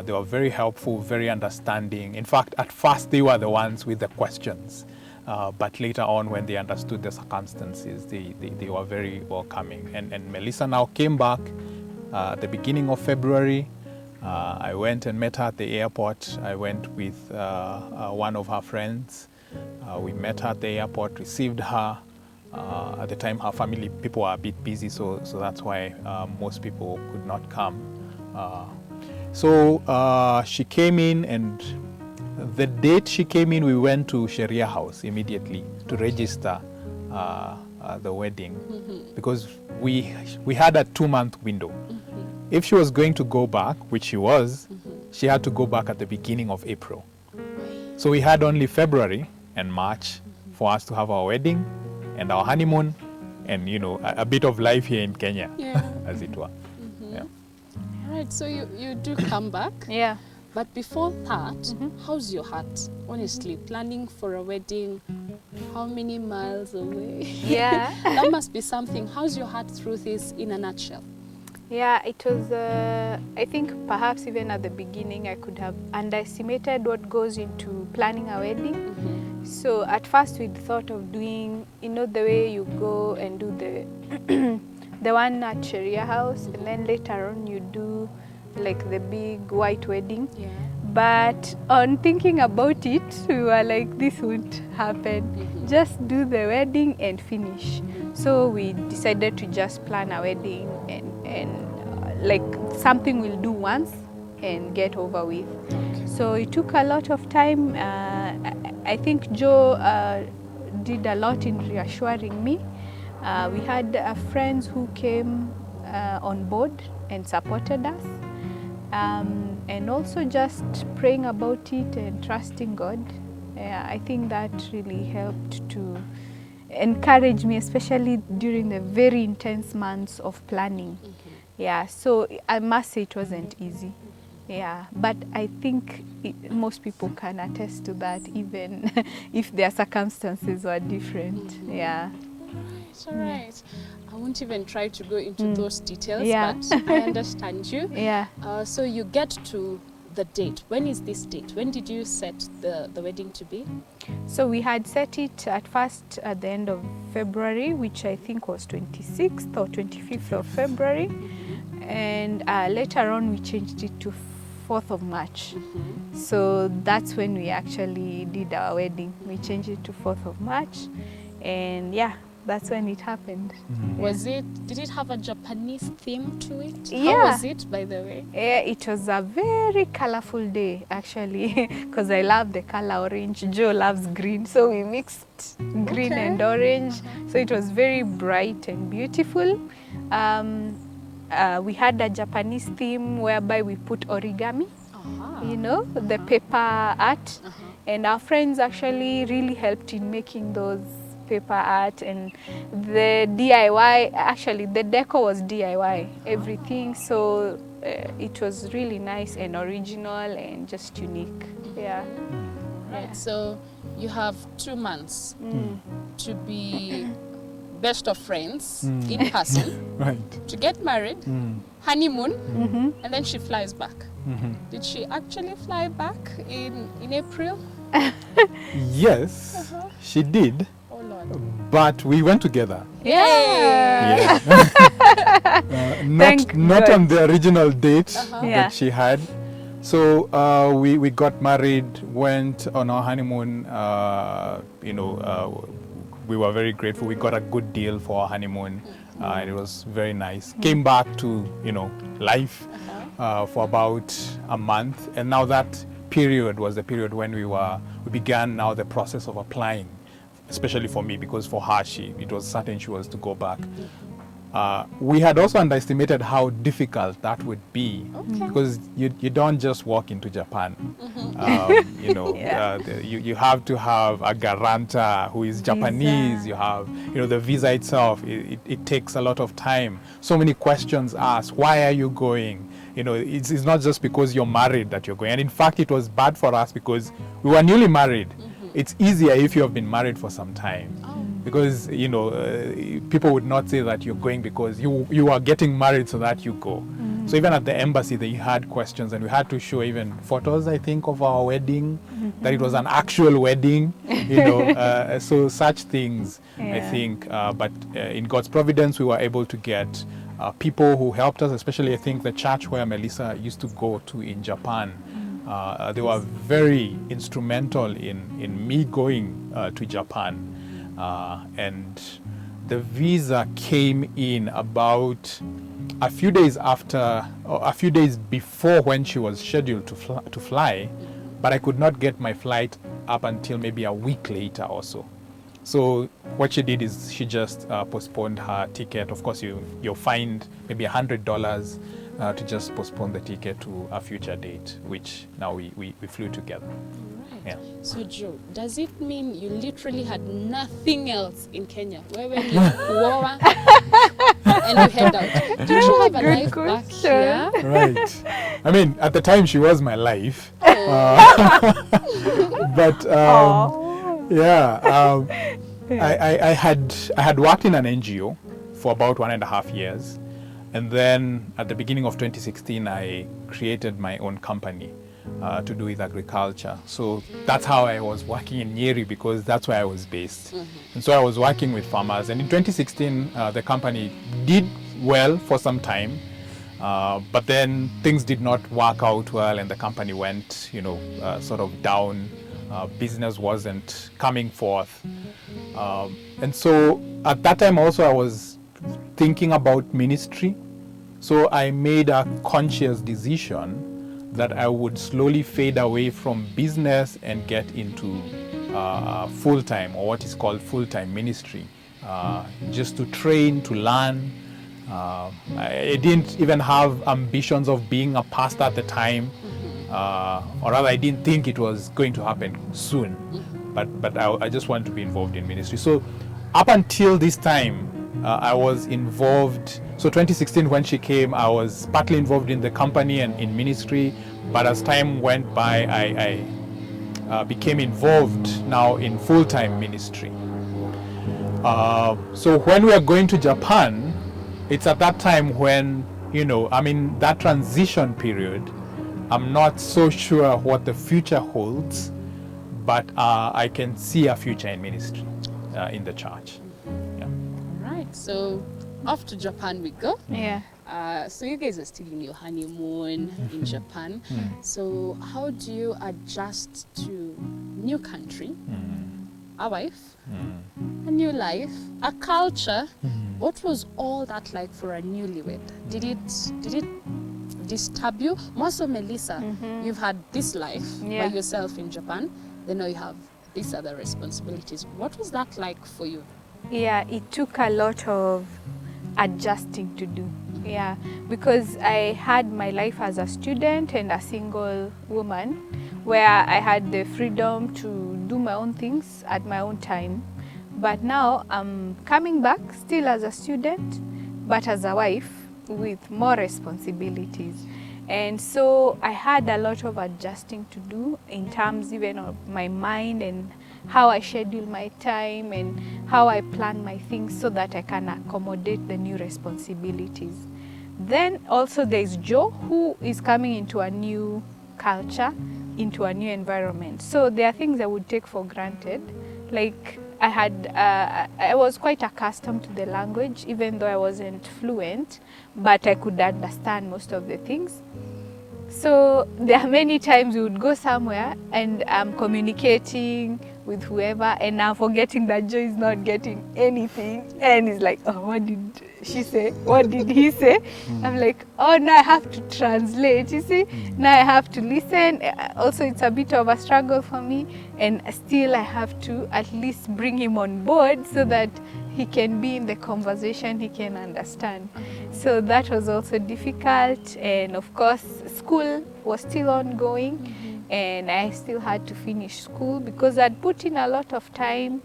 They were very helpful, very understanding. In fact, at first they were the ones with the questions. But later on, when they understood the circumstances, they were very welcoming. And Melissa now came back at the beginning of February. I went and met her at the airport. I went with one of her friends. We met her at the airport, received her. At the time, her family people were a bit busy, so that's why most people could not come. So she came in, and the date she came in, we went to Sharia House immediately to register the wedding, because we had a 2-month window. If she was going to go back, which she was, she had to go back at the beginning of April. So we had only February and March for us to have our wedding and our honeymoon and, a bit of life here in Kenya, as it were. Yeah. All right, so you do come back. Yeah. But before that, how's your heart? Honestly, planning for a wedding, how many miles away? Yeah. That must be something. How's your heart through this in a nutshell? Yeah, it was, I think perhaps even at the beginning I could have underestimated what goes into planning a wedding. So at first we'd thought of doing, the way you go and do the one at Sharia House, and then later on you do like the big white wedding. Yeah. But on thinking about it, we were like, this won't happen. Just do the wedding and finish. So we decided to just plan a wedding and like something we'll do once and get over with. Okay. So it took a lot of time. I think Joe did a lot in reassuring me. We had friends who came on board and supported us. And also just praying about it and trusting God. I think that really helped to encourage me, especially during the very intense months of planning. Yeah, so I must say it wasn't easy. Yeah, but I think most people can attest to that, even if their circumstances were different. Yeah. All right. I won't even try to go into those details, but I understand you. Yeah. So you get to the date. When is this date? When did you set the wedding to be? So we had set it at first at the end of February, which I think was 26th or 25th of February. And later on we changed it to 4th of March. So that's when we actually did our wedding. We changed it to 4th of March. And yeah, that's when it happened. Did it have a Japanese theme to it? Yeah. How was it, by the way? Yeah, it was a very colorful day, actually, because I love the color orange. Joe loves green, so we mixed green and orange. So it was very bright and beautiful. We had a Japanese theme whereby we put origami, you know, the paper art. And our friends actually really helped in making those paper art, and the DIY, actually the decor was DIY, everything. So it was really nice and original and just unique. Yeah. Right. So you have 2 months to be best of friends in person, Right. to get married, honeymoon, and then she flies back. Did she actually fly back in April? Yes, she did. Oh Lord. But we went together. Yeah. Not God. on the original date Yeah. that she had. So we got married, went on our honeymoon. We were very grateful. We got a good deal for our honeymoon, and it was very nice. Came back to life for about a month, and now that period was the period when we began now the process of applying, especially for me, because for her it was certain she was to go back. We had also underestimated how difficult that would be, because you don't just walk into Japan. You have to have a guarantor who is Japanese. You have the visa itself. It takes a lot of time. So many questions asked. Why are you going? It's not just because you're married that you're going. And in fact, it was bad for us because we were newly married. It's easier if you have been married for some time. Because people would not say that you're going because you are getting married so that you go. So even at the embassy they had questions, and we had to show even photos, I think, of our wedding, that it was an actual wedding, so such things. I think, but in God's providence we were able to get people who helped us, especially I think the church where Melissa used to go to in Japan. They were very instrumental in me going to Japan. And the visa came in about a few days after, or a few days before when she was scheduled to fly, but I could not get my flight up until maybe a week later or so. So what she did is she just postponed her ticket. Of course, you'll find maybe $100 to just postpone the ticket to a future date, which now we flew together. Yeah. So Joe, does it mean you literally had nothing else in Kenya? Where were you? Kuoa, and you head out. Did you have a life back here? Right. I mean, at the time she was my life. But I had worked in an NGO for about 1.5 years. And then at the beginning of 2016, I created my own company to do with agriculture. So that's how I was working in Nyeri, because that's where I was based. And so I was working with farmers. And in 2016, the company did well for some time, but then things did not work out well, and the company went, sort of down. Business wasn't coming forth. And so at that time also I was thinking about ministry. So I made a conscious decision that I would slowly fade away from business and get into full-time, or what is called full-time ministry, just to train, to learn. I didn't even have ambitions of being a pastor at the time, or rather I didn't think it was going to happen soon, but I just wanted to be involved in ministry. So up until this time, I was involved. So 2016 when she came, I was partly involved in the company and in ministry, but as time went by, I became involved now in full-time ministry. So when we are going to Japan, it's at that time when, that transition period, I'm not so sure what the future holds, but I can see a future in ministry in the church. So off to Japan we go. Yeah. So you guys are still in your honeymoon in Japan. So how do you adjust to new country, a wife, a new life, a culture. What was all that like for a newlywed? Did it disturb you? More so, Melissa, you've had this life by yourself in Japan, then now you have these other responsibilities. What was that like for you? Yeah, it took a lot of adjusting to do. Yeah, because I had my life as a student and a single woman where I had the freedom to do my own things at my own time. But now I'm coming back still as a student, but as a wife with more responsibilities. And so I had a lot of adjusting to do in terms even of my mind and how I schedule my time and how I plan my things so that I can accommodate the new responsibilities. Then also there's Joe, who is coming into a new culture, into a new environment. So there are things I would take for granted. Like I was quite accustomed to the language, even though I wasn't fluent, but I could understand most of the things. So there are many times we would go somewhere and I'm communicating with whoever and I'm forgetting that Joe is not getting anything. And it's like, oh, what did she say? What did he say? I'm like, oh, now I have to translate, you see? Now I have to listen. Also, it's a bit of a struggle for me. And still I have to at least bring him on board so that he can be in the conversation, he can understand. So that was also difficult. And of course, school was still ongoing. And I still had to finish school because I'd put in a lot of time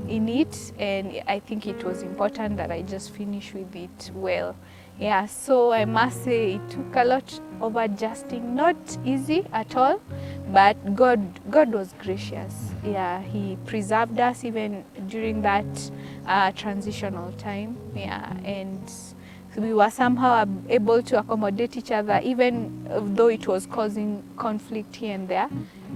in it, and I think it was important that I just finish with it well. Yeah, so I must say it took a lot of adjusting, not easy at all, but God was gracious. Yeah, He preserved us even during that transitional time. Yeah, and we were somehow able to accommodate each other, even though it was causing conflict here and there.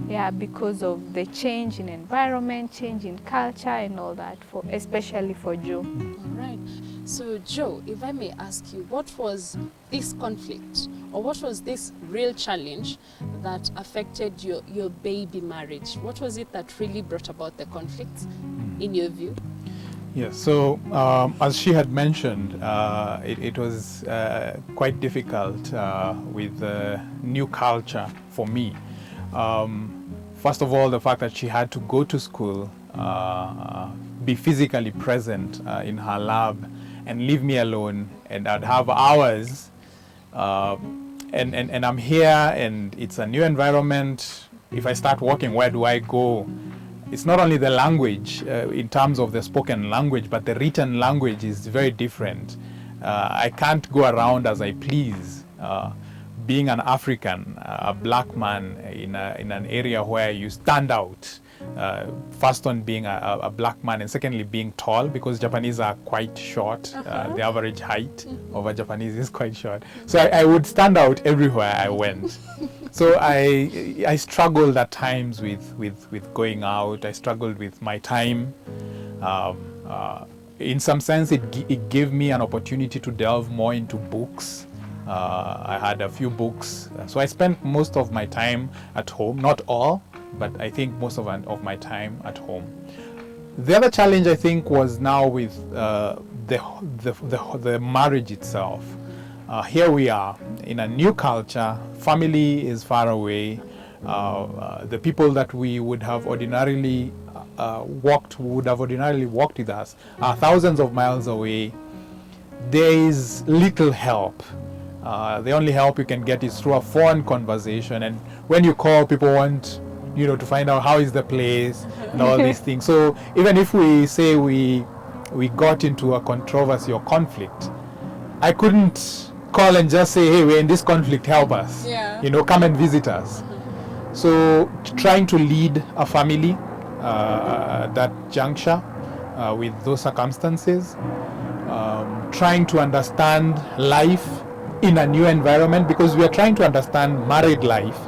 Yeah, because of the change in environment, change in culture and all that, especially for Joe. All right. So Joe, if I may ask you, what was this conflict or what was this real challenge that affected your baby marriage? What was it that really brought about the conflict in your view? Yes, so as she had mentioned, it was quite difficult with the new culture for me. First of all, the fact that she had to go to school, be physically present in her lab and leave me alone, and I'd have hours, and I'm here and it's a new environment. If I start working, where do I go? It's not only the language in terms of the spoken language, but the written language is very different. I can't go around as I please. Being an African, a black man in an area where you stand out, first on being a black man and secondly being tall, because Japanese are quite short. The average height of a Japanese is quite short. So I would stand out everywhere I went. So I struggled at times with going out. I struggled with my time. In some sense, it gave me an opportunity to delve more into books. I had a few books. So I spent most of my time at home, not all, but I think most of my time at home. The other challenge, I think, was now with the marriage itself. Here we are in a new culture. Family is far away. The people that we would have ordinarily walked with us are thousands of miles away. There is little help. The only help you can get is through a phone conversation, and when you call, people want to find out how is the place and all these things. So even if we say we got into a controversy or conflict, I couldn't call and just say, hey, we're in this conflict, help us. Come and visit us. So trying to lead a family that juncture with those circumstances, trying to understand life in a new environment, because we are trying to understand married life.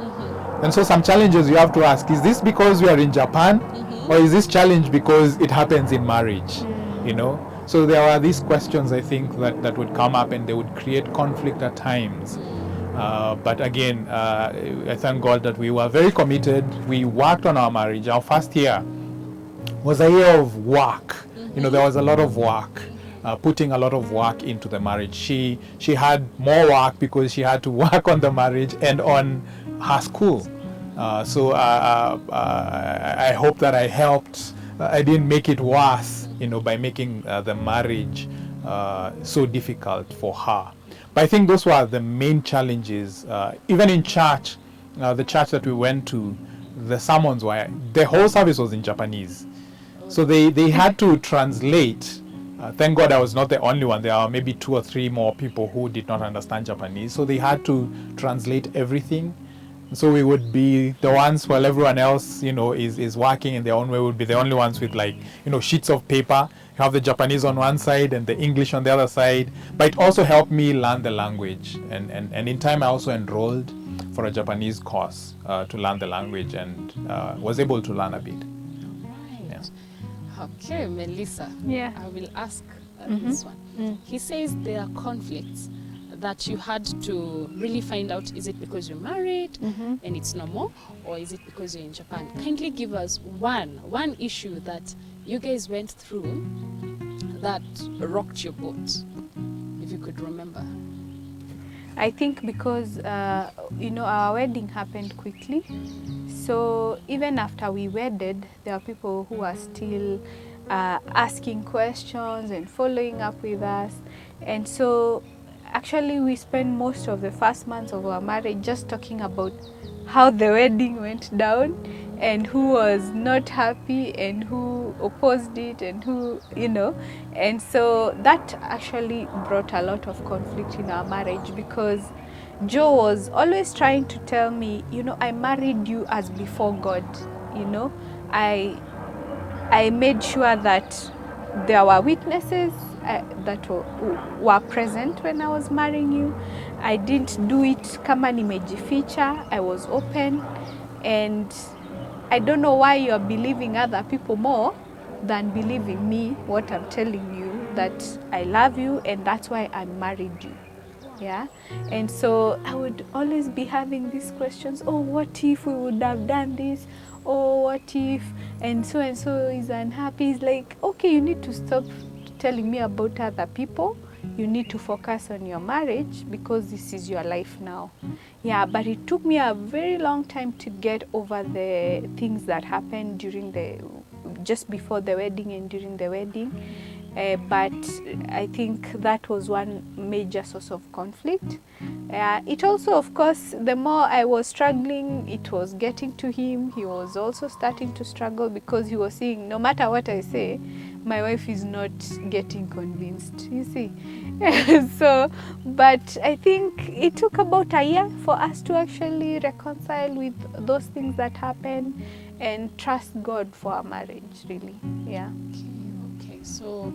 And so some challenges you have to ask, is this because we are in Japan, or is this challenge because it happens in marriage? So there are these questions, I think, that would come up and they would create conflict at times. But again, I thank God that we were very committed. We worked on our marriage. Our first year, was a year of work. You know, there was a lot of work, putting a lot of work into the marriage. She had more work because she had to work on the marriage and on her school. So I hope that I helped. I didn't make it worse, you know, by making the marriage so difficult for her. But I think those were the main challenges. Even in church, the church that we went to, the sermons were, the whole service was in Japanese. So they had to translate. Thank God I was not the only one. There are maybe 2 or 3 more people who did not understand Japanese. So they had to translate everything. So we would be the ones while everyone else, you know, is working in their own way, would be the only ones with, like, you know, sheets of paper. You have the Japanese on one side and the English on the other side. But it also helped me learn the language. And in time I also enrolled for a Japanese course to learn the language, and was able to learn a bit. Yeah. Okay, Melissa. Yeah. I will ask this one. He says there are conflicts that you had to really find out. Is it because you're married and it's normal, or is it because you're in Japan? Kindly give us one issue that you guys went through that rocked your boat, if you could remember. I think because, you know, our wedding happened quickly. So even after we wedded, there are people who are still asking questions and following up with us. And so actually we spent most of the first months of our marriage just talking about how the wedding went down and who was not happy and who opposed it and who, you know. And so that actually brought a lot of conflict in our marriage, because Joe was always trying to tell me, you know, I married you as before God, you know. I made sure that there were witnesses that were present when I was marrying you. I didn't do it kama nimejificha. I was open, and I don't know why you are believing other people more than believing me, what I'm telling you, that I love you and that's why I married you. Yeah. And so I would always be having these questions. Oh, what if we would have done this? Oh, what if and so is unhappy? It's like, okay, you need to stop telling me about other people. You need to focus on your marriage, because this is your life now. Yeah, but it took me a very long time to get over the things that happened just before the wedding and during the wedding. But I think that was one major source of conflict. It also, of course, the more I was struggling, it was getting to him. He was also starting to struggle, because he was seeing, no matter what I say, my wife is not getting convinced, you see. So, but I think it took about a year for us to actually reconcile with those things that happened and trust God for our marriage, really. Yeah. Okay, so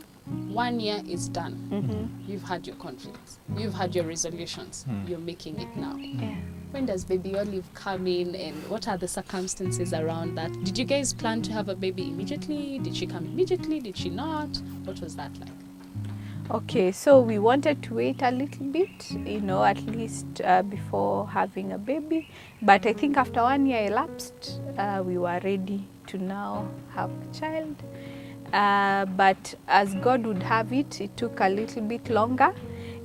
1 year is done. You've had your conflicts, you've had your resolutions, you're making it now. Yeah. When does baby Olive come in, and what are the circumstances around that? Did you guys plan to have a baby immediately? Did she come immediately? Did she not? What was that like? Okay, so we wanted to wait a little bit, you know, at least before having a baby. But I think after 1 year elapsed, we were ready to now have a child. But as God would have it, it took a little bit longer.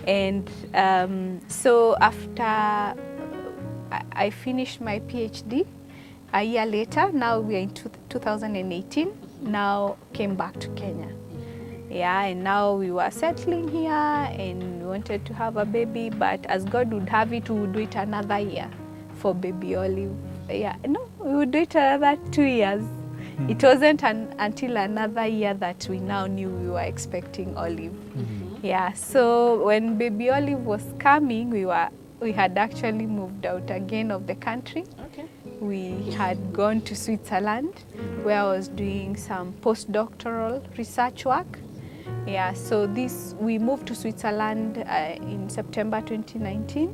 And so after I finished my PhD, a year later, now we are in 2018, now came back to Kenya. Yeah, and now we were settling here and we wanted to have a baby, but as God would have it, we would wait another year for baby Olive. Yeah, no, we would wait another 2 years. It wasn't until another year that we now knew we were expecting Olive. Yeah, so when baby Olive was coming, we had actually moved out again of the country. Okay. We had gone to Switzerland, where I was doing some postdoctoral research work. Yeah, so we moved to Switzerland in September 2019,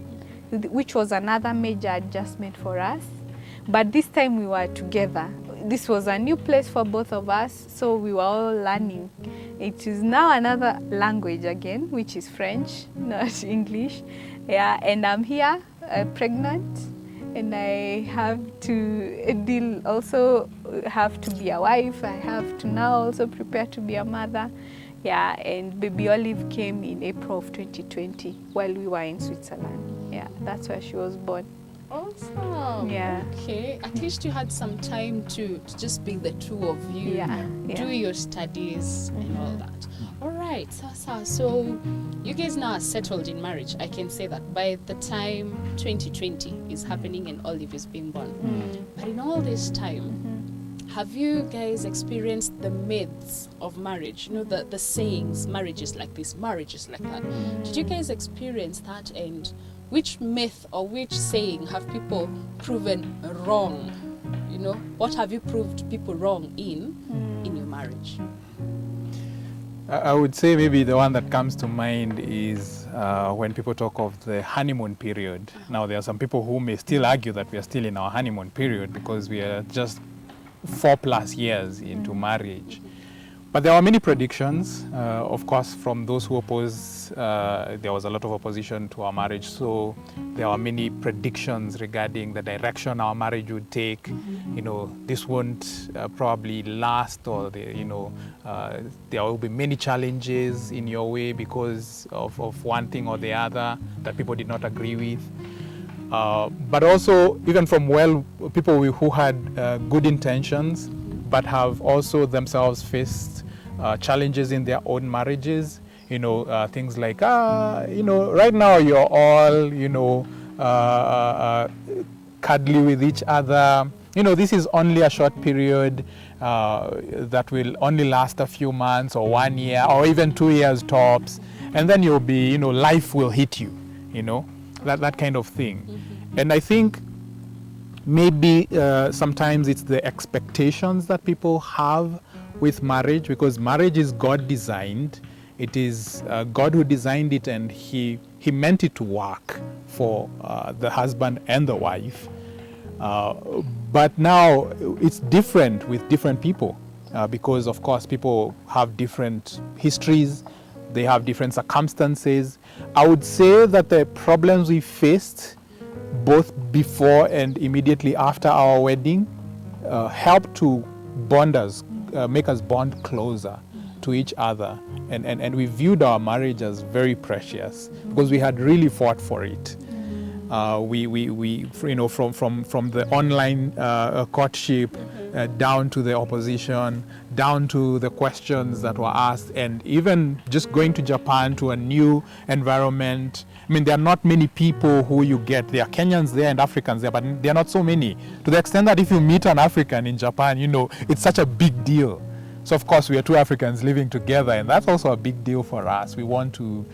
which was another major adjustment for us. But this time we were together. This was a new place for both of us, so we were all learning. It is now another language again, which is French, not English. Yeah, and I'm here pregnant, and I have to deal also have to be a wife. I have to now also prepare to be a mother. Yeah, and baby Olive came in April of 2020 while we were in Switzerland. Yeah, that's where she was born. Awesome. Yeah. Okay. At least you had some time to just be the two of you. Yeah. Do your studies and all that. All right. So you guys now are settled in marriage. I can say that by the time 2020 is happening and Olive is being born. But in all this time, have you guys experienced the myths of marriage? You know, the sayings, marriage is like this, marriage is like that. Did you guys experience that? And which myth or which saying have people proven wrong? You know, what have you proved people wrong in your marriage? I would say maybe the one that comes to mind is when people talk of the honeymoon period. Now, there are some people who may still argue that we are still in our honeymoon period because we are just 4+ years into marriage. But there are many predictions, of course, from those who oppose. There was a lot of opposition to our marriage, so there are many predictions regarding the direction our marriage would take. You know, this won't probably last, or there will be many challenges in your way because of one thing or the other that people did not agree with. But also, even from people who had good intentions, but have also themselves faced challenges in their own marriages. You know, things like, right now you're all, cuddly with each other. You know, this is only a short period that will only last a few months or 1 year or even 2 years tops. And then you'll be, life will hit you, that kind of thing. And I think maybe sometimes it's the expectations that people have with marriage, because marriage is God designed. It is God who designed it, and he meant it to work for the husband and the wife. But now it's different with different people because, of course, people have different histories. They have different circumstances. I would say that the problems we faced both before and immediately after our wedding helped to bond us, make us bond closer to each other. And we viewed our marriage as very precious because we had really fought for it. We from the online courtship down to the opposition, down to the questions that were asked, and even just going to Japan, to a new environment. I mean, there are not many people who you get. There are Kenyans there and Africans there, but there are not so many. To the extent that if you meet an African in Japan, it's such a big deal. So of course we are two Africans living together, and that's also a big deal for us. We want to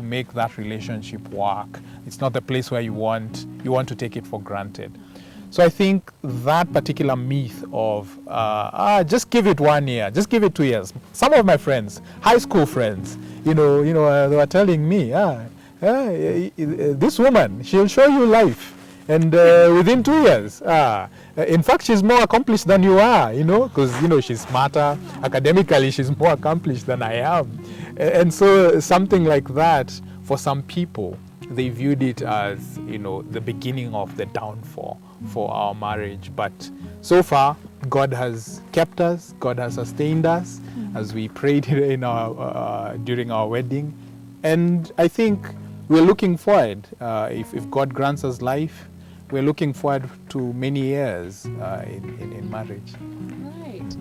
make that relationship work. It's not the place where you want to take it for granted. So I think that particular myth of just give it 1 year, just give it 2 years. Some of my friends, high school friends, they were telling me, this woman, she'll show you life, and within 2 years, in fact, she's more accomplished than you are, because she's smarter academically. She's more accomplished than I am, and so something like that for some people, they viewed it as the beginning of the downfall for our marriage. But so far, God has kept us. God has sustained us as we prayed during our wedding, and I think we're looking forward. If God grants us life, we're looking forward to many years in marriage. Right.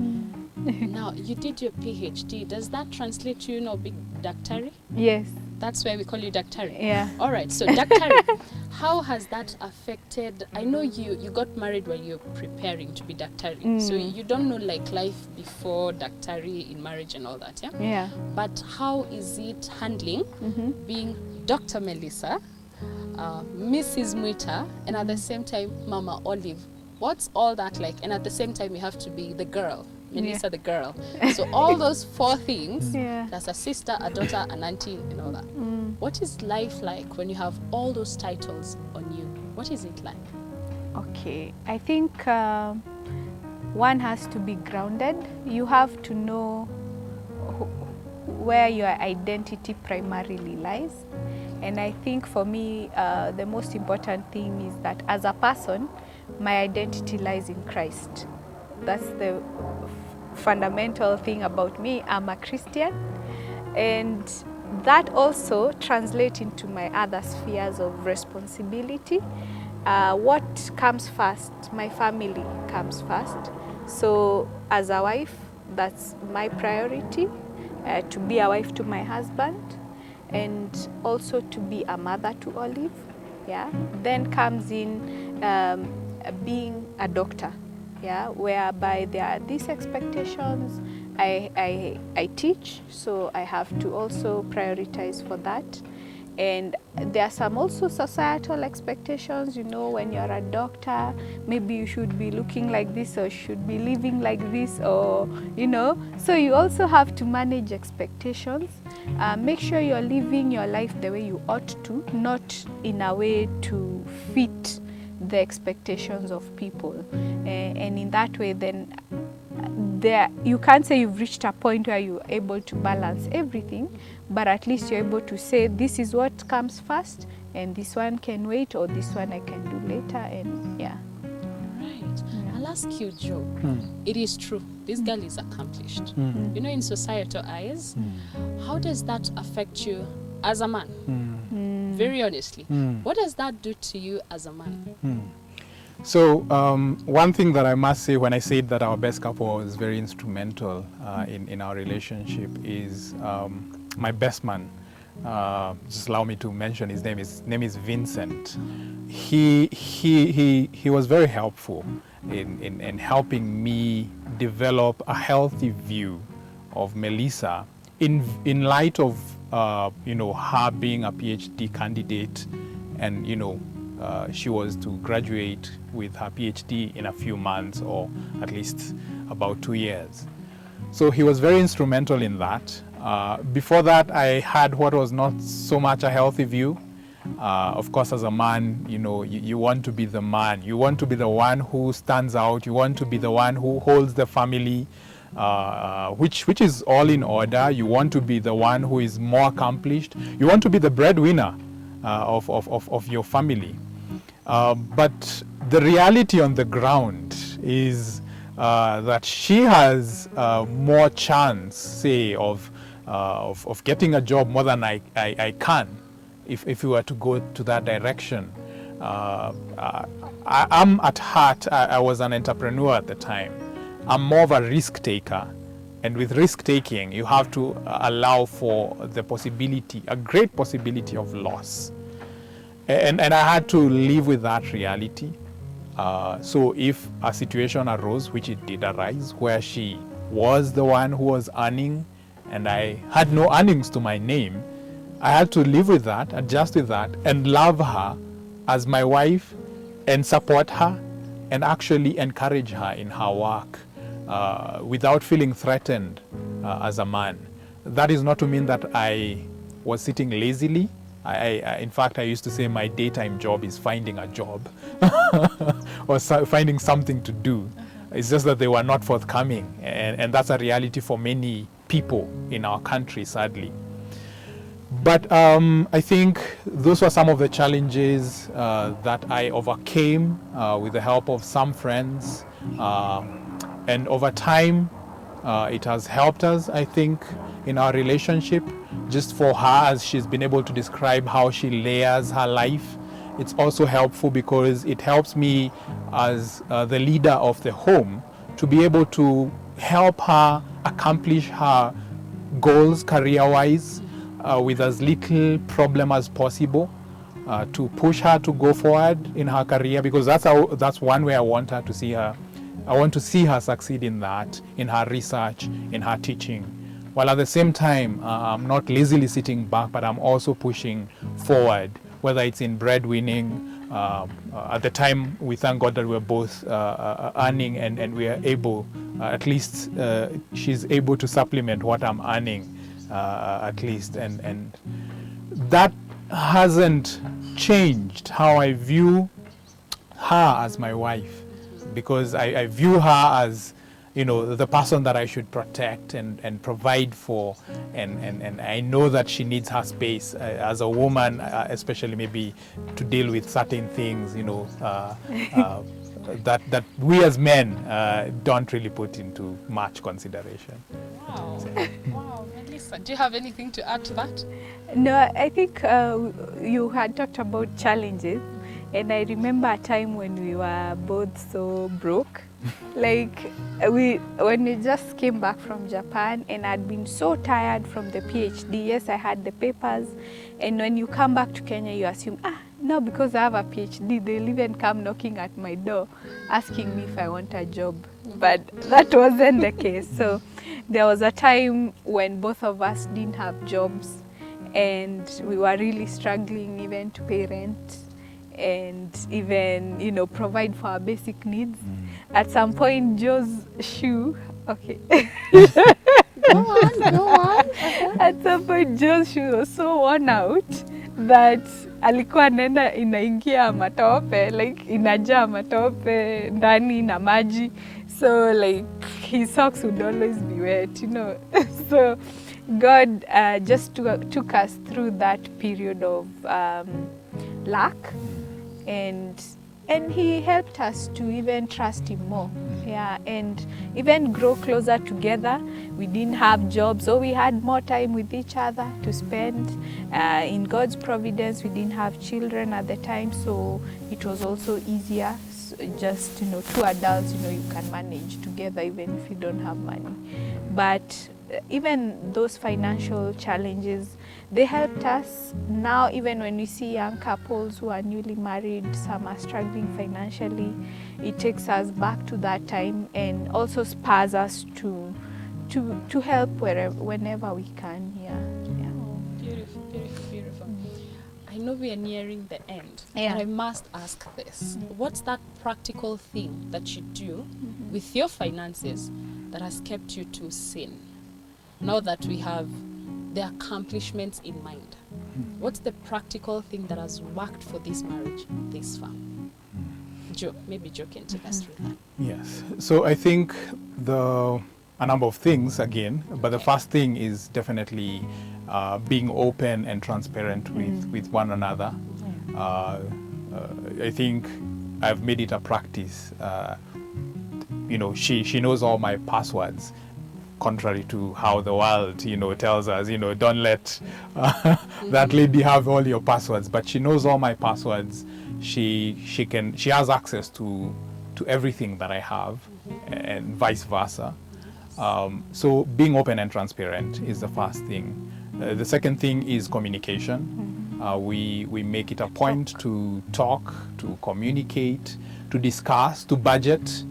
Now, you did your PhD. Does that translate to big daktari? Yes. That's why we call you daktari. Yeah. All right. So daktari, how has that affected? I know you got married while you're preparing to be daktari. So you don't know life before daktari in marriage and all that, yeah? Yeah. But how is it handling being Dr. Melissa, Mrs. Mwita, and at the same time Mama Olive? What's all that like? And at the same time you have to be the girl, Melissa the girl. So all those 4 things, that's a sister, a daughter, an auntie, and all that. What is life like when you have all those titles on you? What is it like? Okay, I think one has to be grounded. You have to know where your identity primarily lies. And I think for me, the most important thing is that as a person, my identity lies in Christ. that's the fundamental thing about me. I'm a Christian, and that also translates into my other spheres of responsibility. What comes first? My family comes first. So as a wife, that's my priority, to be a wife to my husband, and also to be a mother to Olive. Yeah. Then comes in being a doctor, yeah, whereby there are these expectations. I teach, so I have to also prioritize for that. And there are some also societal expectations, you know, when you're a doctor, maybe you should be looking like this or should be living like this, or, you know, so you also have to manage expectations. Make sure you're living your life the way you ought to, not in a way to fit the expectations of people. And in that way, then you can't say you've reached a point where you're able to balance everything, but at least you're able to say this is what comes first, and this one can wait, or this one I can do later. And yeah. Right. Yeah. I'll ask you, Joe. It is true, this girl is accomplished. You know, in societal eyes, how does that affect you as a man? Very honestly, what does that do to you as a man? So one thing that I must say when I said that our best couple was very instrumental in our relationship is my best man. Just allow me to mention his name. His name is Vincent. He was very helpful in helping me develop a healthy view of Melissa in light of you know, her being a PhD candidate, and you know, she was to graduate with her PhD in a few months, or at least about 2 years. So he was very instrumental in that. Before that, I had what was not so much a healthy view. Of course, as a man, you know, you want to be the man. You want to be the one who stands out. You want to be the one who holds the family, which is all in order. You want to be the one who is more accomplished. You want to be the breadwinner of your family. But the reality on the ground is that she has more chance, say, of getting a job more than I can, if we were to go to that direction. I'm at heart, I was an entrepreneur at the time. I'm more of a risk taker. And with risk taking, you have to allow for the possibility, a great possibility of loss. And I had to live with that reality. So if a situation arose, which it did arise, where she was the one who was earning and I had no earnings to my name, I had to live with that, adjust with that, and love her as my wife, and support her, and actually encourage her in her work without feeling threatened as a man. That is not to mean that I was sitting lazily. In fact, I used to say my daytime job is finding a job or finding something to do. It's just that they were not forthcoming, and that's a reality for many people in our country, sadly. But I think those were some of the challenges that I overcame with the help of some friends. And over time, it has helped us, I think, in our relationship. Just for her, as she's been able to describe how she layers her life, it's also helpful because it helps me as the leader of the home to be able to help her accomplish her goals career-wise with as little problem as possible, to push her to go forward in her career, because that's one way I want her to see her. I want to see her succeed in that, in her research, in her teaching. While at the same time, I'm not lazily sitting back, but I'm also pushing forward, whether it's in breadwinning. At the time, we thank God that we're both earning, and we are able, at least she's able to supplement what I'm earning, at least. And that hasn't changed how I view her as my wife, because I view her as, you know, the person that I should protect and provide for, and I know that she needs her space as a woman, especially maybe to deal with certain things, you know, that we as men don't really put into much consideration. Wow. Wow. Melissa, do you have anything to add to that? No, I think you had talked about challenges, and I remember a time when we were both so broke. Like when we just came back from Japan, and I'd been so tired from the PhD. Yes, I had the papers, and when you come back to Kenya, you assume, no, because I have a PhD, they'll even come knocking at my door asking me if I want a job. But that wasn't the case. So there was a time when both of us didn't have jobs, and we were really struggling even to pay rent and even, you know, provide for our basic needs. At some point, Joe's shoe, okay. Go on. At some point, Joe's shoe was so worn out that alikuwa nenda inaingia matope, like inajaa matope ndani na maji. So like his socks would always be wet, you know. So God just took us through that period of lack, and he helped us to even trust him more, yeah, and even grow closer together. We didn't have jobs, so we had more time with each other to spend. In God's providence, we didn't have children at the time, so it was also easier. So just, you know, two adults, you know, you can manage together even if you don't have money. But even those financial challenges, they helped us. Now, even when we see young couples who are newly married, some are struggling financially, it takes us back to that time and also spurs us to help whenever we can. Beautiful. I know we are nearing the end, Yeah. but I must ask this. What's that practical thing that you do with your finances that has kept you to sin? Now that we have the accomplishments in mind, what's the practical thing that has worked for this marriage this far? Joe, maybe Joe can take us through that. Yes. So I think a number of things again, but the first thing is definitely being open and transparent with one another. I think I've made it a practice. You know, she knows all my passwords, contrary to how the world, you know, tells us, you know, don't let that lady have all your passwords. But she knows all my passwords. She has access to everything that I have, and vice versa. So being open and transparent is the first thing. The second thing is communication. We make it a point to talk, to communicate, to discuss, to budget.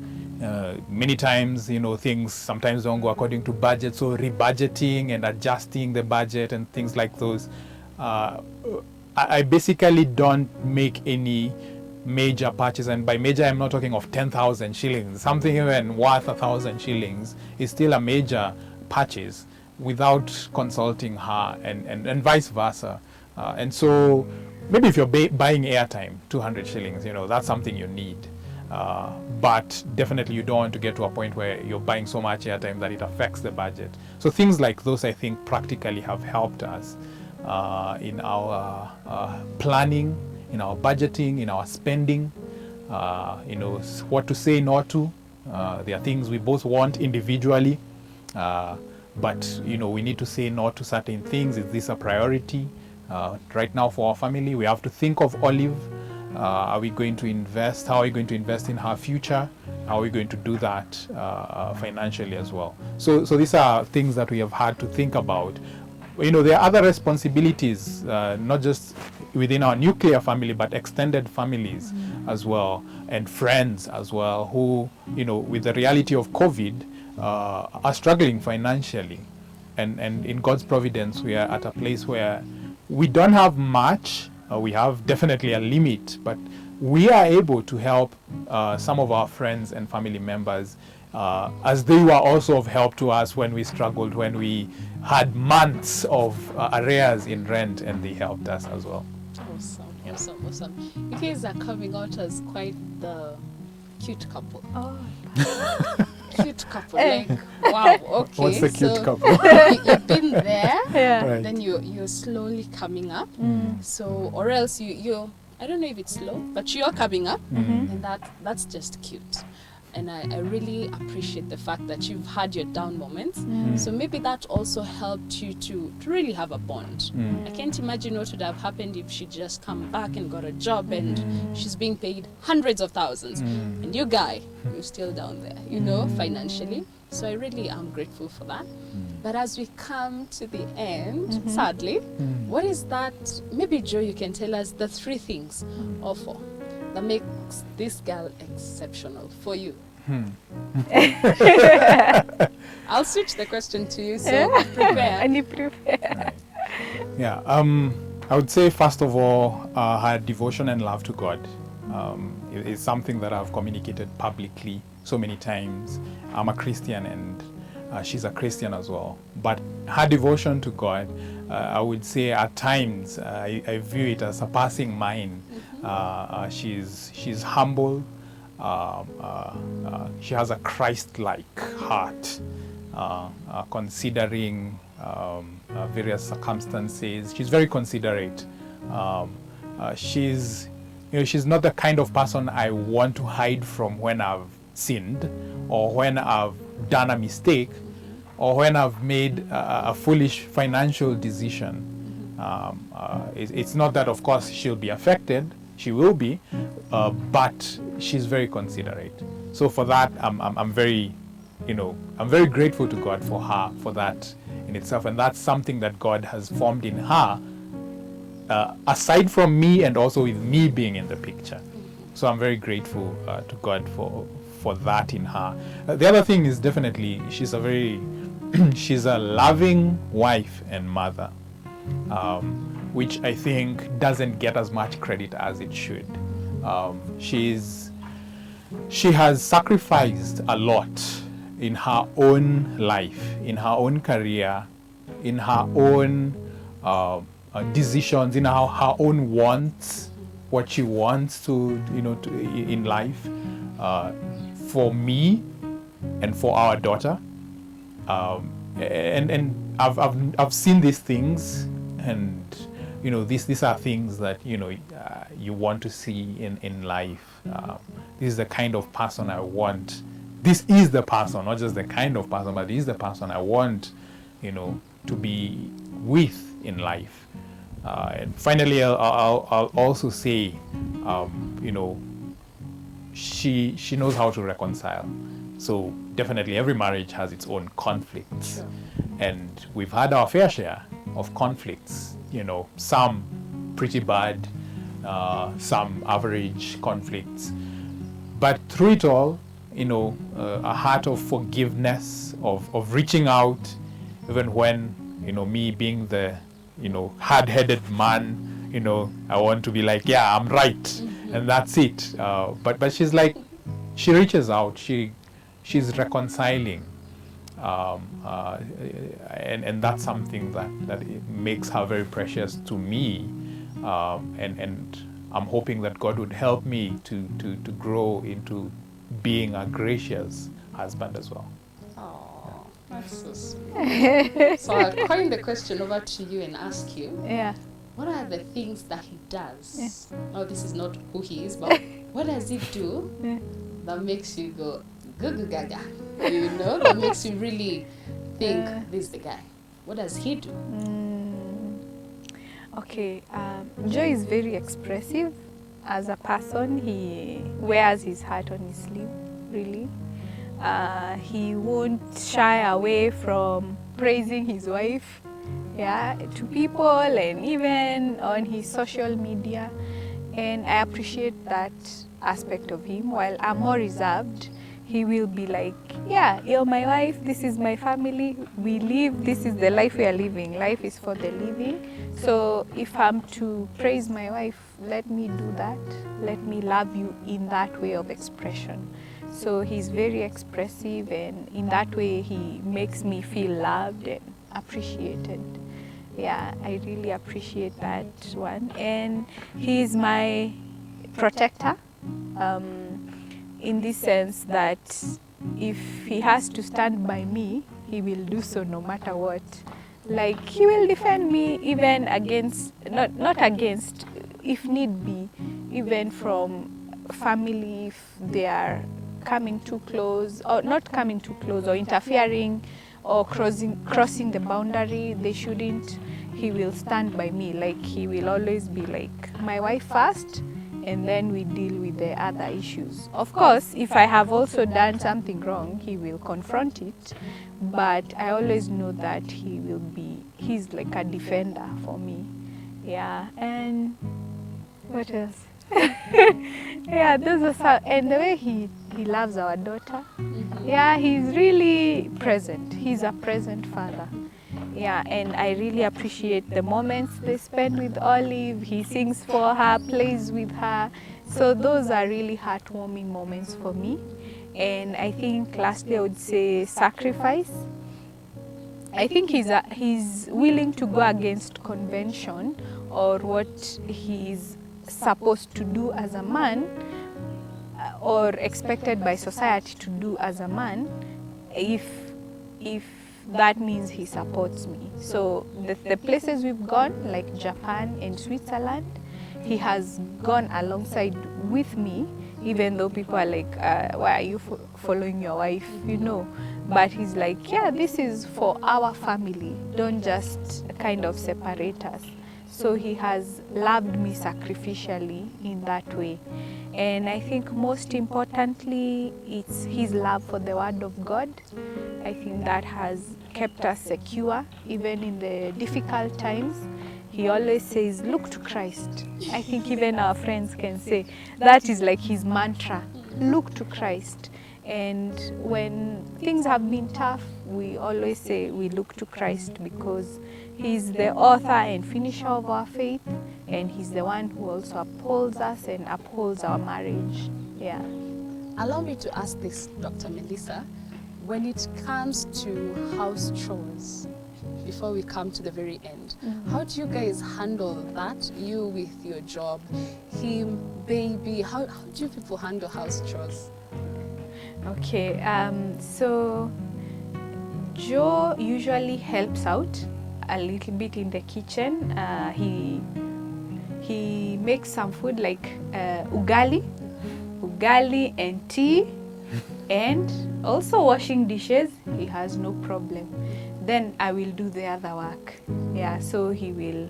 Many times, you know, things sometimes don't go according to budget, so rebudgeting and adjusting the budget and things like those. I basically don't make any major purchase, and by major I'm not talking of 10,000 shillings. Something even worth 1,000 shillings is still a major purchase without consulting her, and vice versa. And so maybe if you're buying airtime, 200 shillings, you know, that's something you need. But definitely you don't want to get to a point where you're buying so much airtime that it affects the budget. So things like those, I think, practically have helped us in our planning, in our budgeting, in our spending, you know, what to say no to. There are things we both want individually, but, you know, we need to say no to certain things. Is this a priority? Right now for our family, we have to think of Olive. Are we going to invest? How are we going to invest in her future? How are we going to do that financially as well? So these are things that we have had to think about. You know, there are other responsibilities, not just within our nuclear family, but extended families as well, and friends as well, who, you know, with the reality of COVID, are struggling financially. And in God's providence, we are at a place where we don't have much. We have definitely a limit, but we are able to help some of our friends and family members, as they were also of help to us when we struggled, when we had months of arrears in rent, and they helped us as well. Awesome. You guys are coming out as quite the cute couple. Oh. Cute couple, like, wow, okay. What's the cute so couple? You've been there, Yeah. Right. then you're slowly coming up. So, or else I I don't know if it's slow, but you're coming up, Mm. and that's just cute. And I really appreciate the fact that you've had your down moments. So maybe that also helped you to really have a bond. I can't imagine what would have happened if she just come back and got a job and she's being paid hundreds of thousands. And you guy, you're still down there, you know, financially. So I really am grateful for that. But as we come to the end, sadly, what is that? Maybe Joe, you can tell us the 3 things or 4 that makes this girl exceptional for you. I'll switch the question to you, so prepare. And you prepare. Yeah, I would say first of all, her devotion and love to God is something that I've communicated publicly so many times. I'm a Christian and she's a Christian as well. But her devotion to God, I would say at times I view it as surpassing mine. She's humble. She has a Christ-like heart, considering various circumstances. She's very considerate. She's not the kind of person I want to hide from when I've sinned, or when I've done a mistake, or when I've made a foolish financial decision. It's not that, of course, she'll be affected. She will be, but she's very considerate. So for that, I'm very grateful to God for her, for that in itself, and that's something that God has formed in her, aside from me and also with me being in the picture. So I'm very grateful to God for that in her. The other thing is definitely she's a loving wife and mother, which I think doesn't get as much credit as it should. She has sacrificed a lot in her own life, in her own career, in her own decisions, in her own wants, what she wants in life, for me and for our daughter. And I've seen these things, and these are things that you want to see in life. This is the kind of person I want. This is the person, not just the kind of person, but this is the person I want, to be with in life. And finally, I'll also say, she knows how to reconcile. So definitely every marriage has its own conflicts. Sure. And we've had our fair share of conflicts, some pretty bad, some average conflicts. But through it all, a heart of forgiveness, of reaching out, even when, me being the, hard-headed man, I want to be like, yeah, I'm right, and that's it. But she's like, she reaches out, she's reconciling. And that's something that it makes her very precious to me, and I'm hoping that God would help me to grow into being a gracious husband as well. Oh, that's so sweet. So I'll coin the question over to you and ask you, what are the things that he does? No, this is not who he is, but what does he do that makes you go, goo gaga? That makes you really think, this is the guy. What does he do? Okay, Joe is very expressive as a person. He wears his heart on his sleeve, really. He won't shy away from praising his wife, to people and even on his social media. And I appreciate that aspect of him. While I'm more reserved, he will be like, you're my wife, this is my family, we live, this is the life we are living. Life is for the living. So if I'm to praise my wife, let me do that. Let me love you in that way of expression. So he's very expressive, and in that way he makes me feel loved and appreciated. I really appreciate that one. And he's my protector. In this sense that if he has to stand by me, he will do so no matter what. Like, he will defend me even against, not against, if need be, even from family, if they are coming too close, or not coming too close, or interfering, or crossing the boundary, they shouldn't. He will stand by me. Like, he will always be like my wife first, and then we deal with the other issues. Of course, if I have also done something wrong, he will confront it, but I always know that he's like a defender for me. Yeah. And what else? Yeah, those are some, and the way he loves our daughter. Yeah, he's really present. He's a present father. Yeah, and I really appreciate the moments they spend with Olive. He sings for her, plays with her. So those are really heartwarming moments for me. And I think lastly I would say sacrifice. I think he's willing to go against convention or what he's supposed to do as a man, or expected by society to do as a man, if that means he supports me. So the places we've gone, like Japan and Switzerland, he has gone alongside with me, even though people are like, why are you following your wife, you know? But he's like, yeah, this is for our family, don't just kind of separate us. So he has loved me sacrificially in that way. And I think most importantly, it's his love for the Word of God. I think that has kept us secure, even in the difficult times. He always says, look to Christ. I think even our friends can say, that is like his mantra, look to Christ. And when things have been tough, we always say we look to Christ, because he's the author and finisher of our faith, and he's the one who also upholds us and upholds our marriage. Yeah. Allow me to ask this, Dr. Melissa. When it comes to house chores, before we come to the very end, how do you guys handle that? You with your job, him, baby, how do you people handle house chores? Okay, so Joe usually helps out a little bit in the kitchen. He makes some food like ugali and tea, and also washing dishes. He has no problem. Then I will do the other work. Yeah, so he will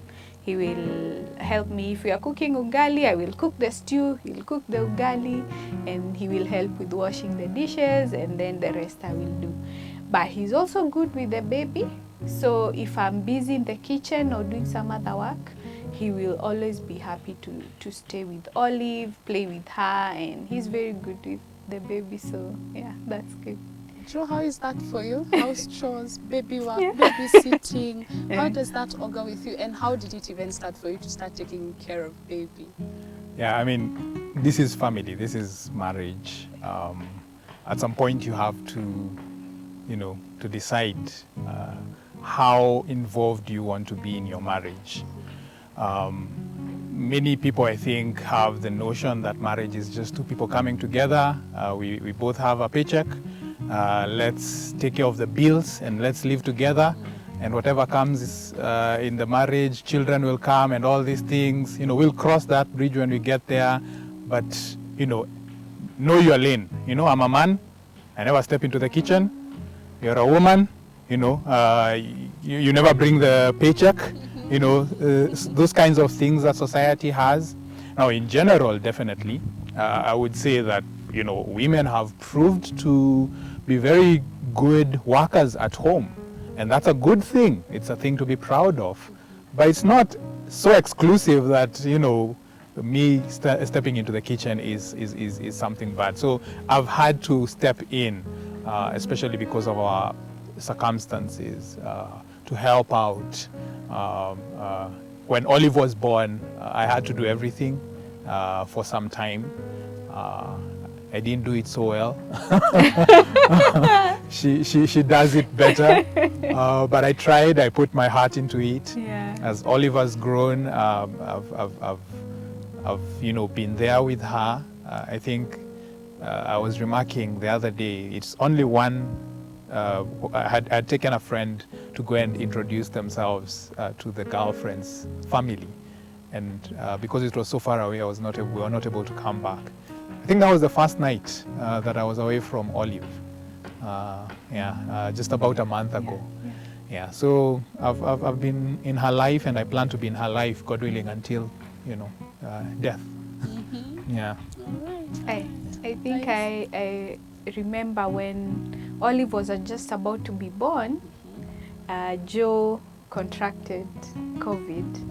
help me. If we are cooking ugali, I will cook the stew, he'll cook the ugali, and he will help with washing the dishes, and then the rest I will do. But he's also good with the baby. So if I'm busy in the kitchen or doing some other work, he will always be happy to stay with Olive, play with her, and he's very good with the baby. So yeah, that's good. Joe, how is that for you? House chores, baby work, babysitting. How does that all go with you? And how did it even start for you to start taking care of baby? Yeah, I mean, this is family, this is marriage. At some point you have to, to decide how involved you want to be in your marriage. Many people, I think, have the notion that marriage is just two people coming together. We both have a paycheck. Let's take care of the bills and let's live together. And whatever comes in the marriage, children will come and all these things. We'll cross that bridge when we get there. But, know your lane. I'm a man. I never step into the kitchen. You're a woman. You never bring the paycheck. Those kinds of things that society has. Now, in general, definitely, I would say that, women have proved to be very good workers at home. And that's a good thing. It's a thing to be proud of. But it's not so exclusive that, me stepping into the kitchen is something bad. So I've had to step in, especially because of our circumstances, to help out. When Olive was born, I had to do everything for some time. I didn't do it so well. She does it better, but I tried. I put my heart into it. Yeah. As Olive has grown, I've been there with her. I think I was remarking the other day. It's only one. I had taken a friend to go and introduce themselves to the girlfriend's family. and because it was so far away, we were not able to come back. I think that was the first night that I was away from Olive. Just about a month ago. Yeah, so I've been in her life, and I plan to be in her life, God willing, until death. Yeah. I think I remember when Olive was just about to be born, Joe contracted COVID.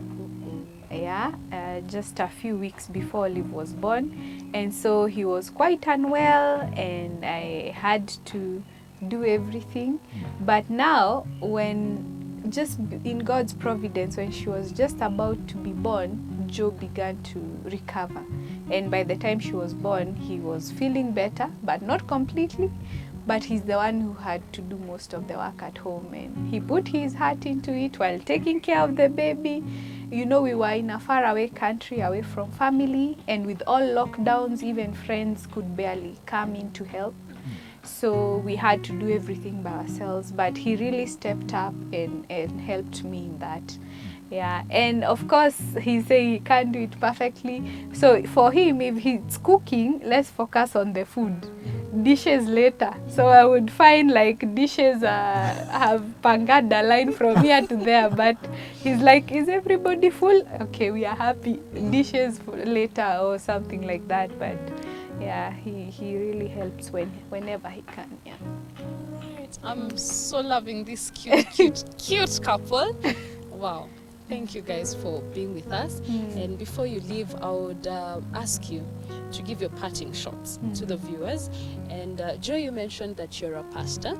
Just a few weeks before Olive was born, and so he was quite unwell, and I had to do everything. But now, when just in God's providence, when she was just about to be born, Joe began to recover, and by the time she was born, he was feeling better, but not completely. But he's the one who had to do most of the work at home, and he put his heart into it while taking care of the baby. We were in a faraway country, away from family, and with all lockdowns, even friends could barely come in to help. So we had to do everything by ourselves, but he really stepped up and helped me in that. Yeah, and of course, he said he can't do it perfectly. So for him, if he's cooking, let's focus on the food. Dishes later. So I would find like dishes have pangad a line from here to there, but he's like, is everybody full? Okay, we are happy. Dishes later or something like that. But yeah, he really helps whenever he can. Yeah. Right. I'm so loving this cute couple. Wow. Thank you guys for being with us. And before you leave, I would ask you to give your parting shots to the viewers. And Joe, you mentioned that you're a pastor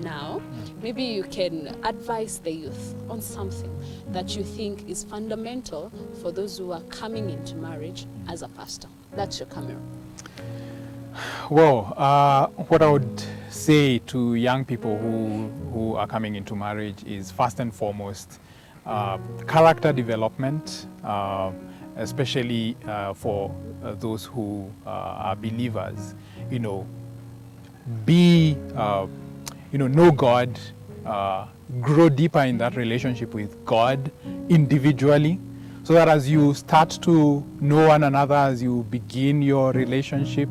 now. Maybe you can advise the youth on something that you think is fundamental for those who are coming into marriage as a pastor. That's your camera. Well, what I would say to young people who are coming into marriage is, first and foremost, character development, especially for those who are believers. Know God, grow deeper in that relationship with God individually, so that as you start to know one another, as you begin your relationship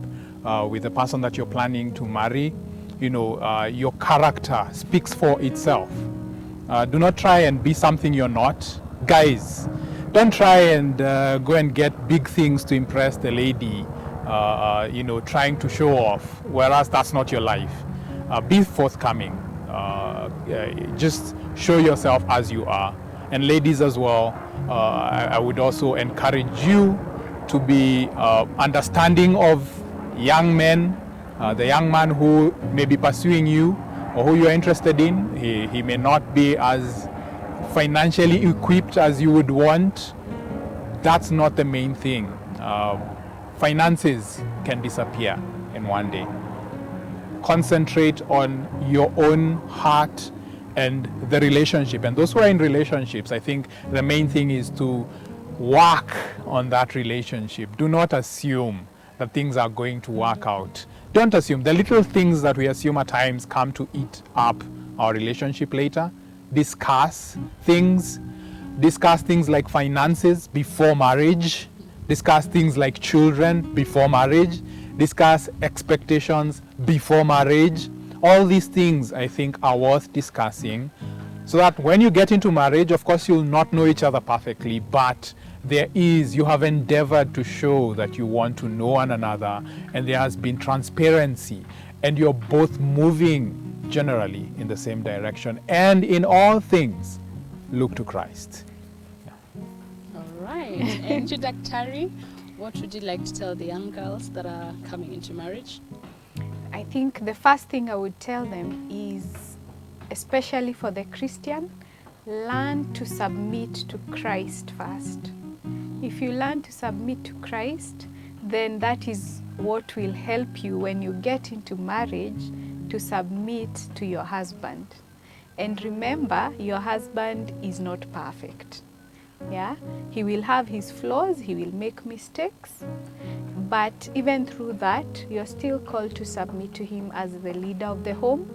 with the person that you're planning to marry, your character speaks for itself. Do not try and be something you're not. Guys, don't try and go and get big things to impress the lady, trying to show off, whereas that's not your life. Be forthcoming. Just show yourself as you are. And ladies as well, I would also encourage you to be understanding of young men, the young man who may be pursuing you, or who you're interested in. He may not be as financially equipped as you would want. That's not the main thing. Finances can disappear in one day. Concentrate on your own heart and the relationship. And those who are in relationships, I think the main thing is to work on that relationship. Do not assume that things are going to work out. Don't assume. The little things that we assume at times come to eat up our relationship later. Discuss things like finances before marriage. Discuss things like children before marriage. Discuss expectations before marriage. All these things, I think, are worth discussing, so that when you get into marriage, of course, you'll not know each other perfectly, but you have endeavored to show that you want to know one another, and there has been transparency, and you're both moving generally in the same direction. And in all things, look to Christ. All right. And you, Daktari, what would you like to tell the young girls that are coming into marriage? I think the first thing I would tell them is, especially for the Christian, learn to submit to Christ first. If you learn to submit to Christ, then that is what will help you when you get into marriage to submit to your husband. And remember, your husband is not perfect. Yeah, he will have his flaws, he will make mistakes, but even through that, you're still called to submit to him as the leader of the home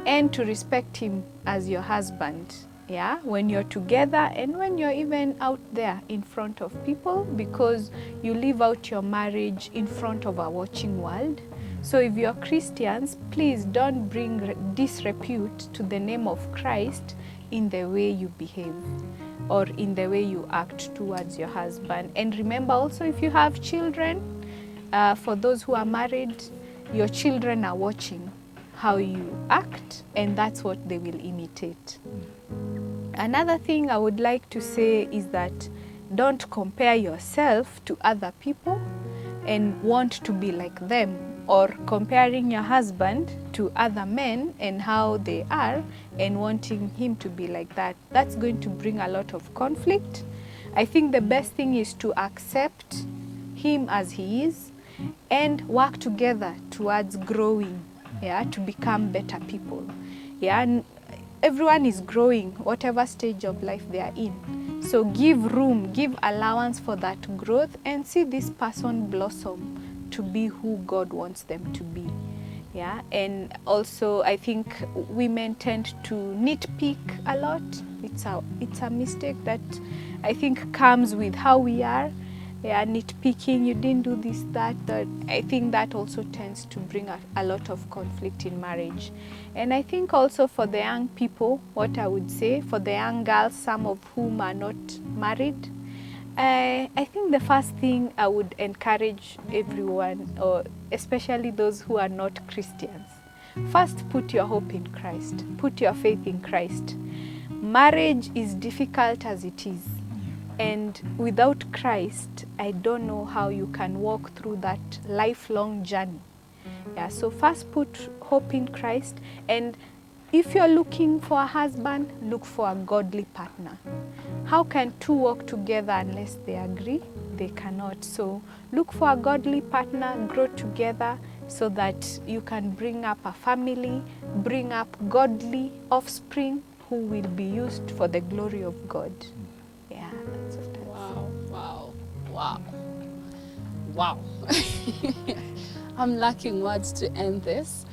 and to respect him as your husband. yeah, when you're together and when you're even out there in front of people, because you live out your marriage in front of a watching world. So if you're Christians, please don't bring disrepute to the name of Christ in the way you behave or in the way you act towards your husband. And remember also, if you have children, for those who are married, your children are watching how you act, and that's what they will imitate. Another thing I would like to say is that don't compare yourself to other people and want to be like them, or comparing your husband to other men and how they are and wanting him to be like that. That's going to bring a lot of conflict. I think the best thing is to accept him as he is and work together towards growing, yeah, to become better people. Yeah, and everyone is growing, whatever stage of life they are in. So give room, give allowance for that growth, and see this person blossom to be who God wants them to be. Yeah, and also I think women tend to nitpick a lot. It's a mistake that I think comes with how we are. Yeah, nitpicking, you didn't do this, that. I think that also tends to bring a lot of conflict in marriage. And I think also for the young people, what I would say, for the young girls, some of whom are not married, I think the first thing I would encourage everyone, or especially those who are not Christians, first put your hope in Christ, put your faith in Christ. Marriage is difficult as it is. And without Christ, I don't know how you can walk through that lifelong journey. Yeah, so first put hope in Christ. And if you're looking for a husband, look for a godly partner. How can two walk together unless they agree? They cannot. So look for a godly partner, grow together so that you can bring up a family, bring up godly offspring who will be used for the glory of God. Yeah, that's what Wow. I'm lacking words to end this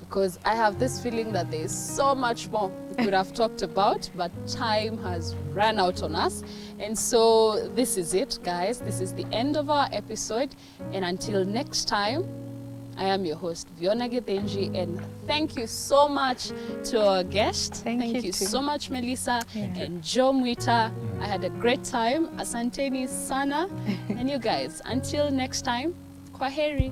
because I have this feeling that there's so much more we could have talked about, but time has run out on us. And so this is it, guys. This is the end of our episode. And until next time, I am your host, Viona Gethenji, and thank you so much to our guest. Thank you so much, Melissa and Joe Mwita. I had a great time. Asanteni sana. And you guys, until next time, kwaheri.